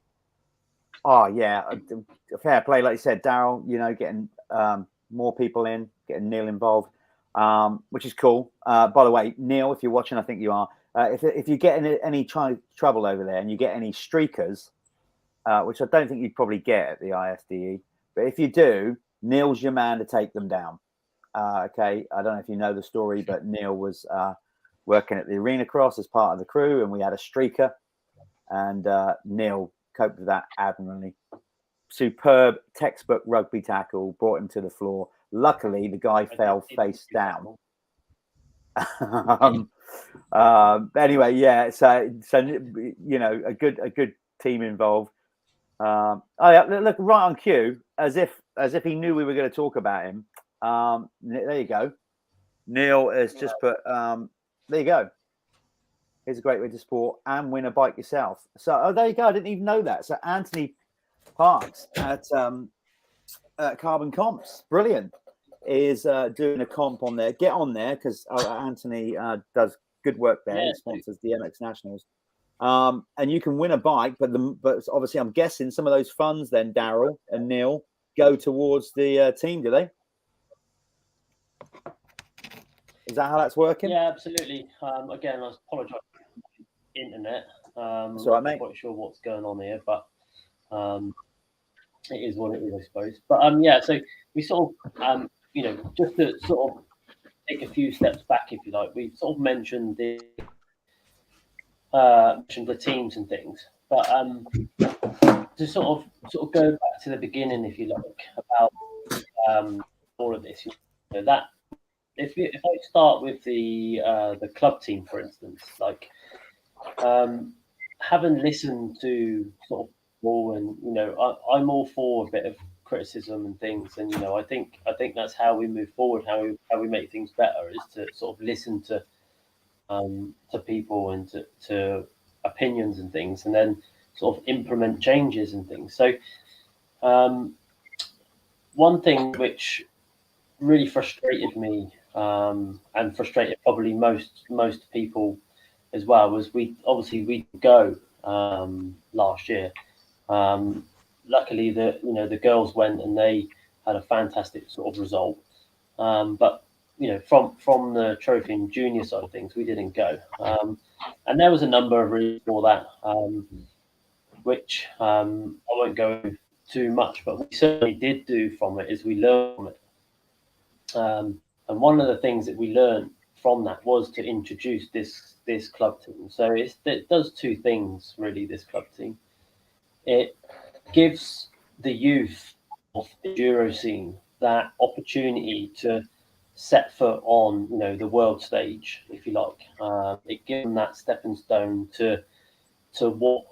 Oh yeah, fair play, like you said, Daryl. You know, getting more people in, getting Neil involved, which is cool. By the way, Neil, if you're watching, I think you are. If you get in any trouble over there and you get any streakers, which I don't think you'd probably get at the ISDE, but if you do, Neil's your man to take them down. Okay, I don't know if you know the story, but Neil was working at the Arena Cross as part of the crew, and we had a streaker, and Neil coped with that admirably. Superb textbook rugby tackle, brought him to the floor. Luckily, the guy fell face down. Anyway, yeah. So you know, a good team involved. Oh yeah, look right on cue, as if he knew we were going to talk about him. There you go. Neil has just put. There you go. Here's a great way to support and win a bike yourself. So, there you go. I didn't even know that. So, Anthony Parks at Carbon Comps, brilliant, is doing a comp on there. Get on there, because Anthony does good work there. Yeah. He sponsors the MX Nationals. And you can win a bike, but obviously I'm guessing some of those funds then, Daryl and Neil, go towards the team, do they? Is that how that's working? Yeah, absolutely. Again, I apologise for the internet. That's all right, I'm mate. not quite sure what's going on here, but it is what it is, I suppose. But yeah, so we sort of, you know, just to sort of take a few steps back, if you like, we sort of mentioned the teams and things, but to sort of go back to the beginning, if you like, about all of this, you know, that if I start with the club team, for instance, like having listened to sort of all, and you know, I'm all for a bit of criticism and things, and you know, I think that's how we move forward, how we make things better, is to sort of listen to people and to opinions and things, and then sort of implement changes and things. So one thing which really frustrated me, and frustrated probably most people as well, was we go last year. Luckily, the girls went and they had a fantastic sort of result, but you know, from the trophy and junior side of things, we didn't go, and there was a number of reasons for that, which I won't go into too much, but we certainly did do from it is we learned from it. And one of the things that we learned from that was to introduce this club team. So it does two things really. This club team, it gives the youth of the Enduro scene that opportunity to set foot on, you know, the world stage, if you like. It gives them that stepping stone to what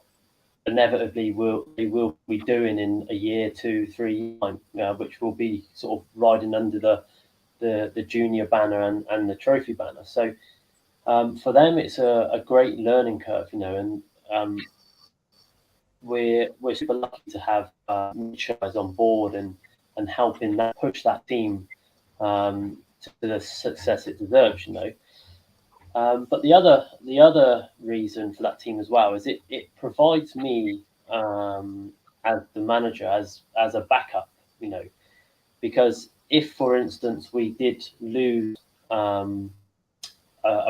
inevitably we will be doing in a year, 2, 3 years time, which will be sort of riding under the junior banner and the trophy banner. So for them, it's a great learning curve, you know, and we're super lucky to have Mitch guys on board and helping that push that team to the success it deserves, you know. But the other reason for that team as well is it provides me as the manager as a backup, you know, because if, for instance, we did lose a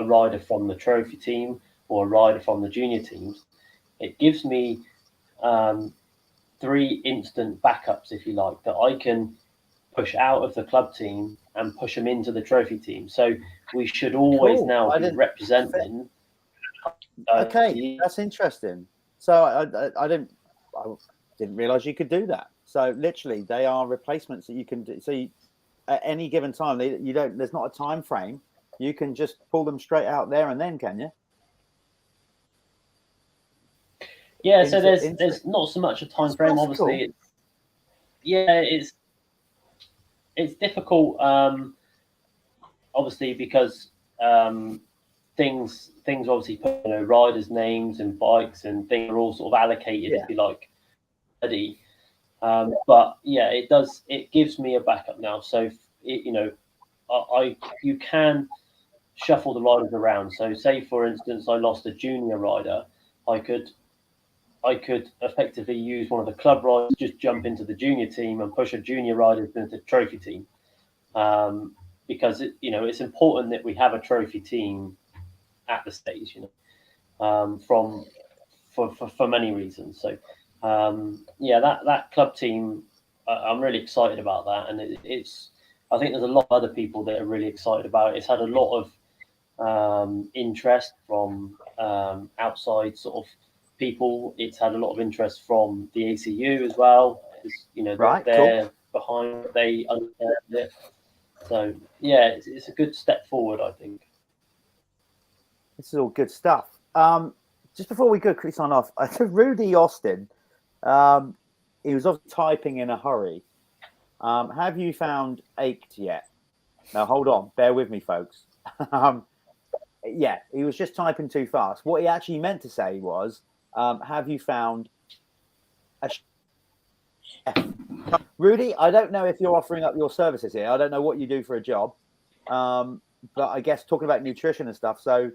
rider from the trophy team or a rider from the junior teams, it gives me 3 instant backups, if you like, that I can push out of the club team and push them into the trophy team. So we should always Cool. now I be didn't- representing. Okay, that's interesting. So I didn't realize you could do that. So literally, they are replacements that you can do. So at any given time, there's not a time frame. You can just pull them straight out there and then, can you? Yeah. So there's not so much a time frame. Obviously, cool. it's difficult. Obviously, because things obviously put, riders' names and bikes and things are all sort of allocated, if you like, already. But yeah, it gives me a backup now. So you can shuffle the riders around. So say for instance I lost a junior rider, I could effectively use one of the club riders, just jump into the junior team and push a junior rider into the trophy team. Because it's important that we have a trophy team at the stage, for many reasons. So that club team, I'm really excited about that, and I think there's a lot of other people that are really excited about it. It's had a lot of interest from outside sort of people. It's had a lot of interest from the ACU as well. They're behind. They understand it. So yeah, it's a good step forward, I think. This is all good stuff. Just before we go quickly sign off, Rudy Austin, he was obviously typing in a hurry. Have you found Ached yet? Now hold on, bear with me, folks. Yeah, he was just typing too fast. What he actually meant to say was, have you found a chef? Rudy, I don't know if you're offering up your services here. I don't know what you do for a job. But I guess talking about nutrition and stuff. So,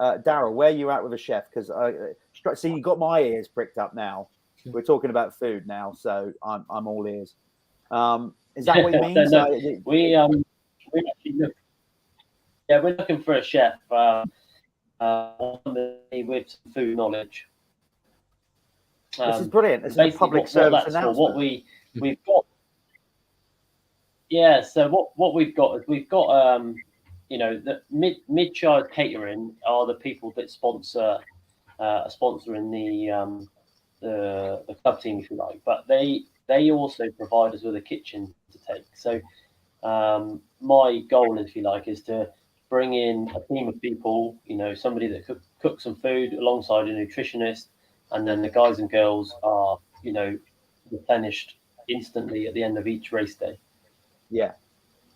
Daryl, where are you at with a chef? Because see, you got my ears pricked up now. We're talking about food now, so I'm all ears. Is that what you mean? No, we actually look. Yeah, we're looking for a chef with some food knowledge. This is brilliant. This is a public service announcement. What we've got. Yeah, so what we've got is the mid-charge catering are the people that sponsor sponsoring the club team, if you like, but they also provide us with a kitchen to take. So my goal, if you like, is to bring in a team of people, somebody that could cook some food alongside a nutritionist, and then the guys and girls are replenished instantly at the end of each race day. Yeah,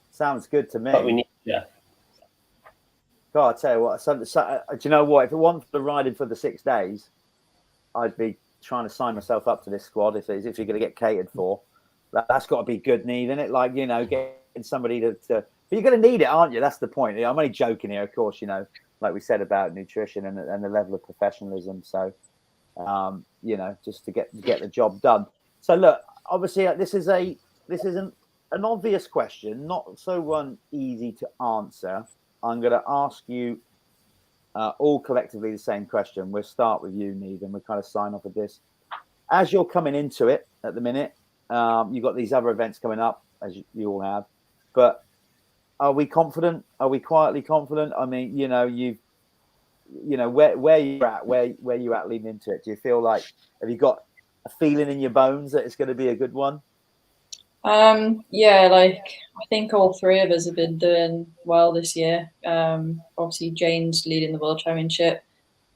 sounds good to me. But we need, God, I tell you what. Do you know what? If it wasn't for the riding for the 6 days, I'd be trying to sign myself up to this squad. If you're going to get catered for, that's got to be good need, isn't it? Like getting somebody to. But you're going to need it, aren't you? That's the point. I'm only joking here, of course. Like we said about nutrition and the level of professionalism. So, just to get the job done. So look, obviously, this is an obvious question, not so easy to answer. I'm going to ask you all collectively the same question. We'll start with you, Nieve, and we'll kind of sign off with this. As you're coming into it at the minute, you've got these other events coming up, as you all have. But are we confident? Are we quietly confident? I mean, where you're at, where you're at leading into it. Do you feel like, have you got a feeling in your bones that it's going to be a good one? Yeah, I think all three of us have been doing well this year. Obviously Jane's leading the World Championship,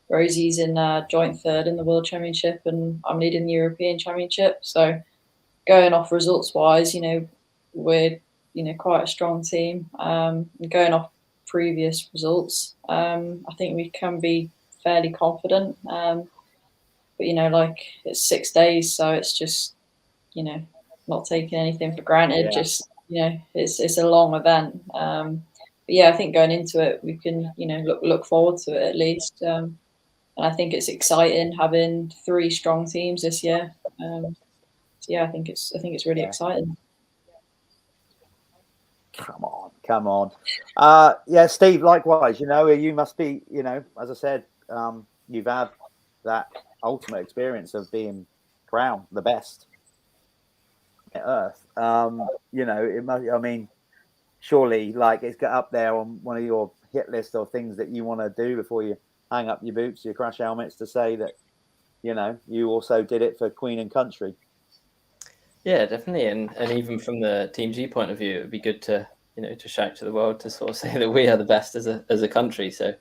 Rosie's in joint third in the World Championship, and I'm leading the European Championship. So going off results wise, we're quite a strong team. Going off previous results, I think we can be fairly confident. But it's 6 days, so it's just not taking anything for granted. Yeah. Just it's a long event. But yeah, I think going into it, we can look forward to it at least. And I think it's exciting having 3 strong teams this year. So yeah, I think it's really exciting. Come on. Yeah, Steve, likewise, you must be, as I said, you've had that ultimate experience of being crowned the best earth. You know, it must. I mean, surely, like, it's got up there on one of your hit list of things that you want to do before you hang up your boots, your crash helmets, to say that, you know, you also did it for Queen and Country. Yeah, definitely, and even from the Team G point of view, it would be good to, you know, to shout to the world to sort of say that we are the best as a country. So,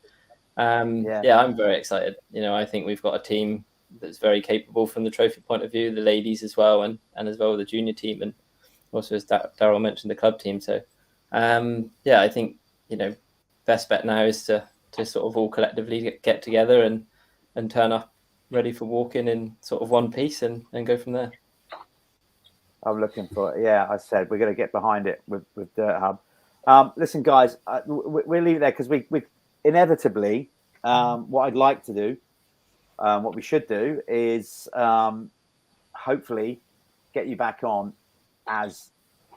yeah, I'm very excited. You know, I think we've got a team that's very capable from the trophy point of view, the ladies as well, and as well the junior team, and also as Daryl mentioned, the club team. So, yeah, I think, you know, best bet now is to sort of all collectively get together and turn up ready for walking in sort of one piece and go from there. I'm looking for it. Yeah, I said we're going to get behind it with Dirt Hub. Listen, guys, we'll leave it there because we inevitably, what I'd like to do, what we should do is hopefully get you back on as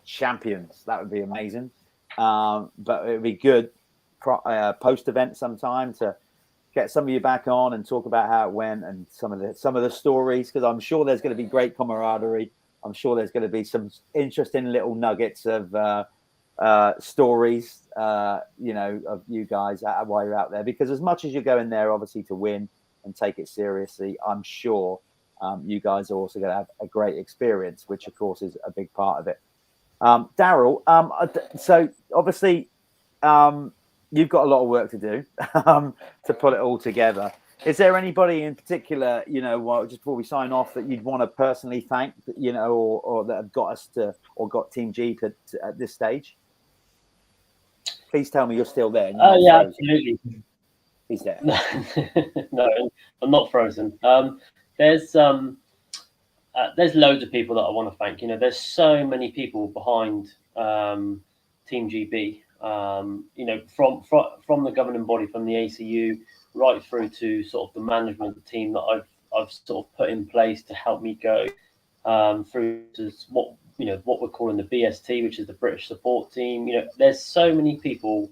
champions. That would be amazing. But it would be good post event sometime to get some of you back on and talk about how it went and some of the stories, because I'm sure there's going to be great camaraderie. I'm sure there's going to be some interesting little nuggets of stories, you know, of you guys while you're out there. Because as much as you're going there, obviously, to win and take it seriously, I'm sure you guys are also going to have a great experience, which, of course, is a big part of it. Daryl, so obviously you've got a lot of work to do to put it all together. Is there anybody in particular, you know, just before we sign off, that you'd want to personally thank, you know, or that have got us to, or got Team G to at this stage? Please tell me you're still there. Oh, yeah, absolutely. He's there. No, I'm not frozen. There's loads of people that I want to thank. You know, there's so many people behind Team GB. You know, from the governing body, from the ACU, right through to sort of the management team that I've sort of put in place to help me go through to what we're calling the BST, which is the British Support Team. You know, there's so many people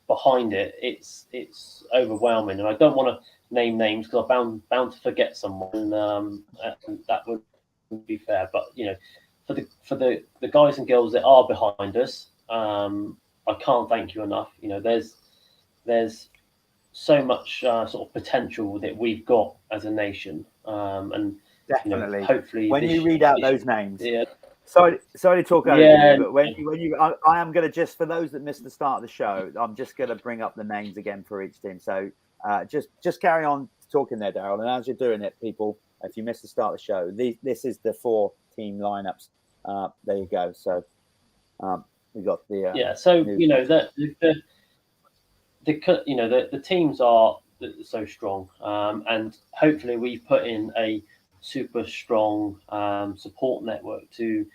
behind it. It's overwhelming, and I don't want to name names because I'm bound to forget someone, and that wouldn't be fair. But you know, for the guys and girls that are behind us, I can't thank you enough. You know, there's so much sort of potential that we've got as a nation, and definitely, you know, hopefully when you read out those names, yeah. Sorry to talk over Yeah. you, but when you, I am going to, just for those that missed the start of the show, I'm just going to bring up the names again for each team. So just carry on talking there, Daryl. And as you're doing it, people, if you missed the start of the show, this is the 4 team lineups. There you go. So we got the yeah. So you know the teams are so strong, and hopefully we've put in a super strong support network to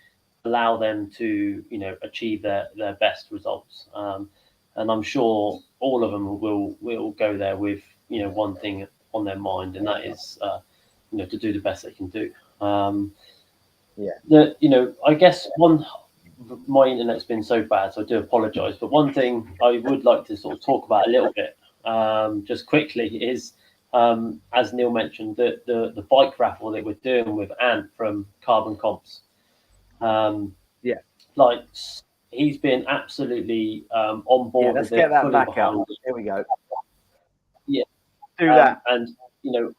allow them to, you know, achieve their best results. And I'm sure all of them will go there with, you know, one thing on their mind, and that is, you know, to do the best they can do. Yeah. You know, I guess my internet's been so bad, so I do apologise. But one thing I would like to sort of talk about a little bit, just quickly, is as Neil mentioned, the bike raffle that we're doing with Ant from Carbon Comps. Yeah, like he's been absolutely on board. Yeah, let's with get it, that fully back behind up. it. Here we go. Yeah, Do that. and you know,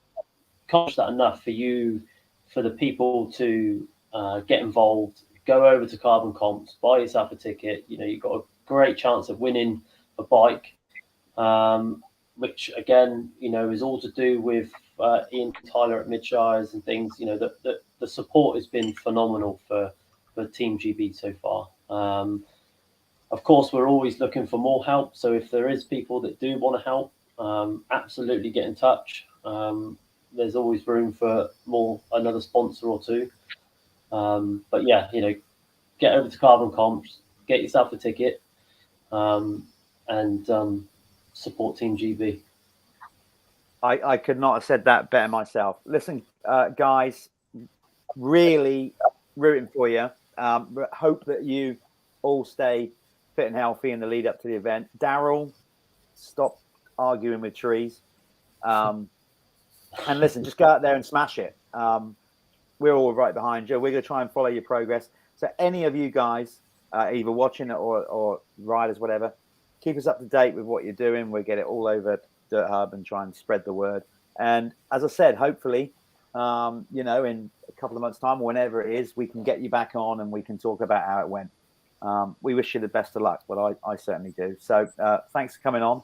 can't stress that enough for the people to get involved. Go over to Carbon Comps, buy yourself a ticket. You know, you've got a great chance of winning a bike, which again, you know, is all to do with Ian Tyler at Midshires and things. You know, the support has been phenomenal for Team GB so far. Of course, we're always looking for more help. So if there is people that do want to help, absolutely get in touch. There's always room for another sponsor or two. But yeah, you know, get over to Carbon Comps, get yourself a ticket, and support Team GB. I could not have said that better myself. Listen, guys, really rooting for you. Hope that you all stay fit and healthy in the lead up to the event. Daryl, stop arguing with trees. And listen, just go out there and smash it. we're all right behind you. We're going to try and follow your progress. So any of you guys, either watching it or riders, whatever, keep us up to date with what you're doing. We'll get it all over Dirt Hub and try and spread the word. And as I said, hopefully, you know, in a couple of months' time, or whenever it is, we can get you back on and we can talk about how it went. We wish you the best of luck. Well, I certainly do. So thanks for coming on.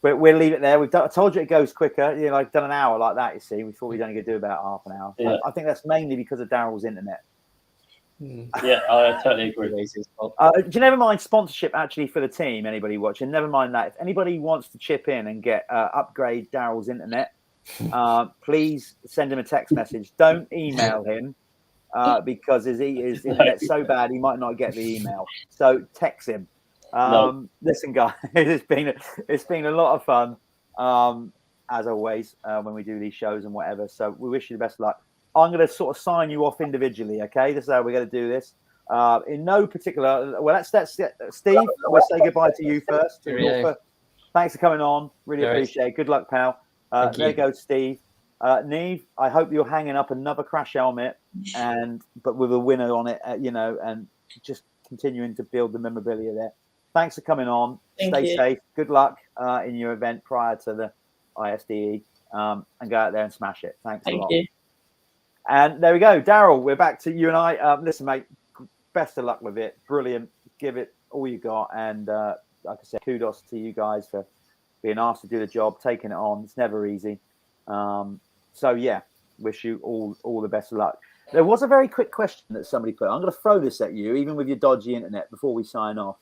But we'll leave it there. I told you it goes quicker. You know, I've done an hour like that, you see. We thought we'd only do about half an hour. Yeah. I think that's mainly because of Daryl's internet. Yeah, I totally agree. Do you never mind sponsorship actually for the team? Anybody watching? Never mind that. If anybody wants to chip in and get upgrade Daryl's internet, please send him a text message. Don't email him because his internet's so bad he might not get the email. So text him. Listen, guys, it's been a lot of fun as always when we do these shows and whatever. So we wish you the best of luck. I'm going to sort of sign you off individually. Okay, this is how we're going to do this. In no particular. Well, that's Steve. We'll say goodbye to you first. Thanks for coming on. Really appreciate it. Good luck, pal. There goes Steve. Nieve, I hope you're hanging up another crash helmet but with a winner on it. You know, and just continuing to build the memorabilia there. Thanks for coming on. Stay safe. Good luck in your event prior to the ISDE, and go out there and smash it. Thanks a lot. And there we go, Daryl. We're back to you and I. Listen, mate. Best of luck with it. Brilliant. Give it all you got. And like I said, kudos to you guys for being asked to do the job, taking it on. It's never easy. So yeah, wish you all the best of luck. There was a very quick question that somebody put. I'm going to throw this at you, even with your dodgy internet, before we sign off.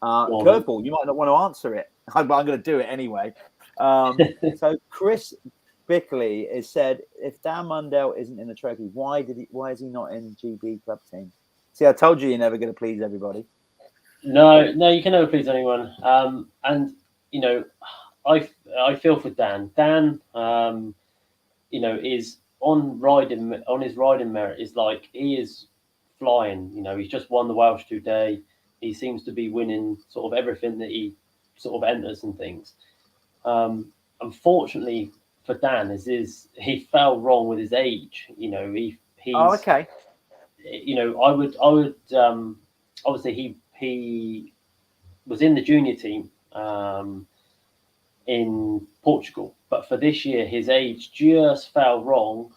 Curveball, you might not want to answer it, but I'm going to do it anyway. So Chris Bickley has said, if Dan Mundell isn't in the trophy, why is he not in GB club team? See, I told you you're never going to please everybody. No, you can never please anyone. And you know, I feel for Dan. Dan, you know, is on his riding merit is like he is flying. You know, he's just won the Welsh today. He seems to be winning sort of everything that he sort of enters and things. Unfortunately for Dan, he fell wrong with his age. You know, he's okay. You know, I would obviously he was in the junior team in Portugal, but for this year his age just fell wrong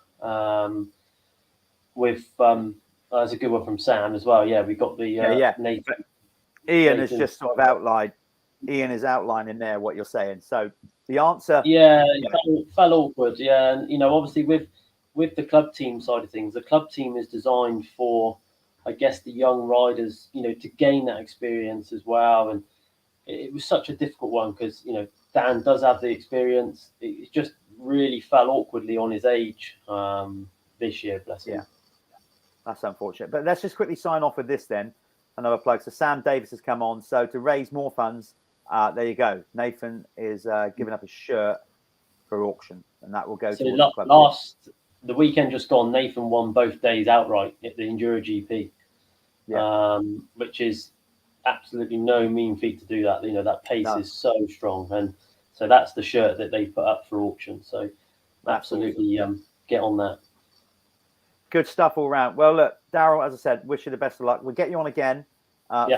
with that's a good one from Sam as well. Yeah, we got the Nathan. Ian has just sort of outlined. Ian is outlining there what you're saying. So the answer, fell awkward. Yeah, and you know, obviously with the club team side of things, the club team is designed for, I guess, the young riders, you know, to gain that experience as well. And it was such a difficult one because, you know, Dan does have the experience. It just really fell awkwardly on his age this year, bless him. Yeah, that's unfortunate. But let's just quickly sign off with this then. Another plug. So Sam Davis has come on. So to raise more funds, there you go. Nathan is giving up a shirt for auction, and that will go to the club. The weekend just gone, Nathan won both days outright at the Enduro GP, which is absolutely no mean feat to do that. You know, that pace is so strong, and so that's the shirt that they put up for auction. So absolutely get on that. Good stuff all round. Well, look, Daryl, as I said, wish you the best of luck. We'll get you on again.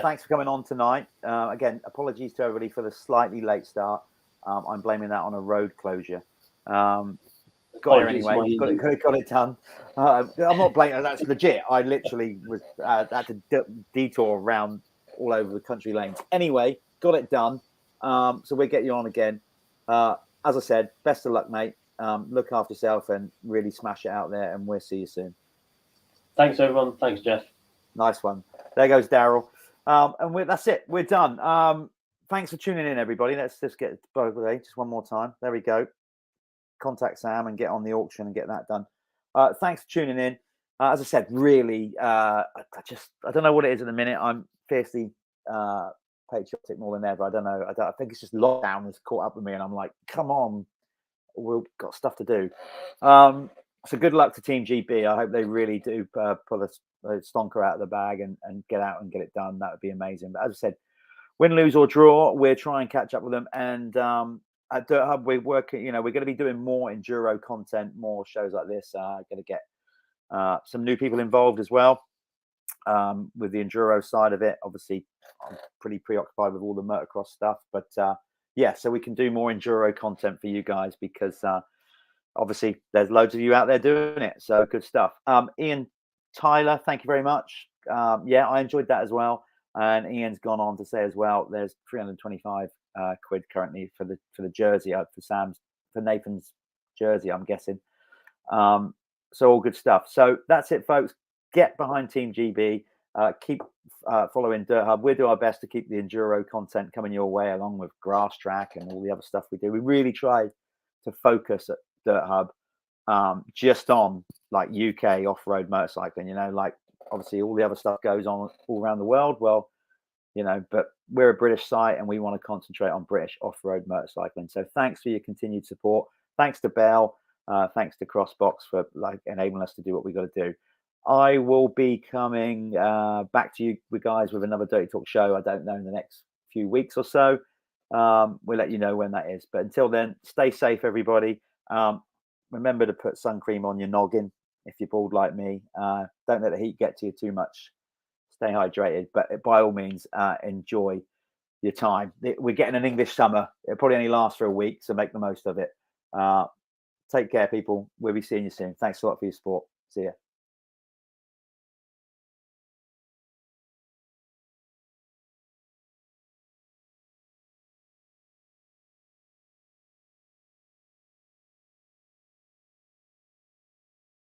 Thanks for coming on tonight. Again, apologies to everybody for the slightly late start. I'm blaming that on a road closure. Got here anyway. Got it done. I'm not blaming. That's legit. I literally had to detour around all over the country lanes. Anyway, got it done. So we'll get you on again. As I said, best of luck, mate. Look after yourself and really smash it out there. And we'll see you soon. Thanks, everyone. Thanks, Jeff. Nice one. There goes Daryl. And that's it. We're done. Thanks for tuning in, everybody. Let's just get just one more time. There we go. Contact Sam and get on the auction and get that done. Thanks for tuning in. As I said, really, I don't know what it is at the minute. I'm fiercely patriotic more than ever. I don't know. I think it's just lockdown has caught up with me, and I'm like, come on, we've got stuff to do. So good luck to Team GB. I hope they really do pull a stonker out of the bag and get out and get it done. That would be amazing. But as I said, win, lose or draw, we'll try and catch up with them. And at Dirt Hub, we're working. You know, we're going to be doing more enduro content, more shows like this. Going to get some new people involved as well with the enduro side of it. Obviously, I'm pretty preoccupied with all the motocross stuff, but yeah, so we can do more enduro content for you guys because obviously there's loads of you out there doing it. So good stuff. Ian Tyler, thank you very much. Yeah, I enjoyed that as well. And Ian's gone on to say as well, there's 325 quid currently for the jersey, for Nathan's jersey, I'm guessing. So all good stuff. So that's it, folks. Get behind Team GB. Keep following Dirt Hub. We'll do our best to keep the enduro content coming your way, along with Grass Track and all the other stuff we do. We really try to focus at Dirt Hub just on like UK off-road motorcycling. You know, like obviously all the other stuff goes on all around the world. Well, you know, but we're a British site and we want to concentrate on British off-road motorcycling. So thanks for your continued support. Thanks to Bell. Thanks to CrossBox for like enabling us to do what we got to do. I will be coming back to you guys with another Dirty Talk show. I don't know, in the next few weeks or so. We'll let you know when that is. But until then, stay safe, everybody. Remember to put sun cream on your noggin if you're bald like me. Don't let the heat get to you too much. Stay hydrated. But by all means, enjoy your time. We're getting an English summer. It'll probably only last for a week, so make the most of it. Take care, people. We'll be seeing you soon. Thanks a lot for your support. See ya.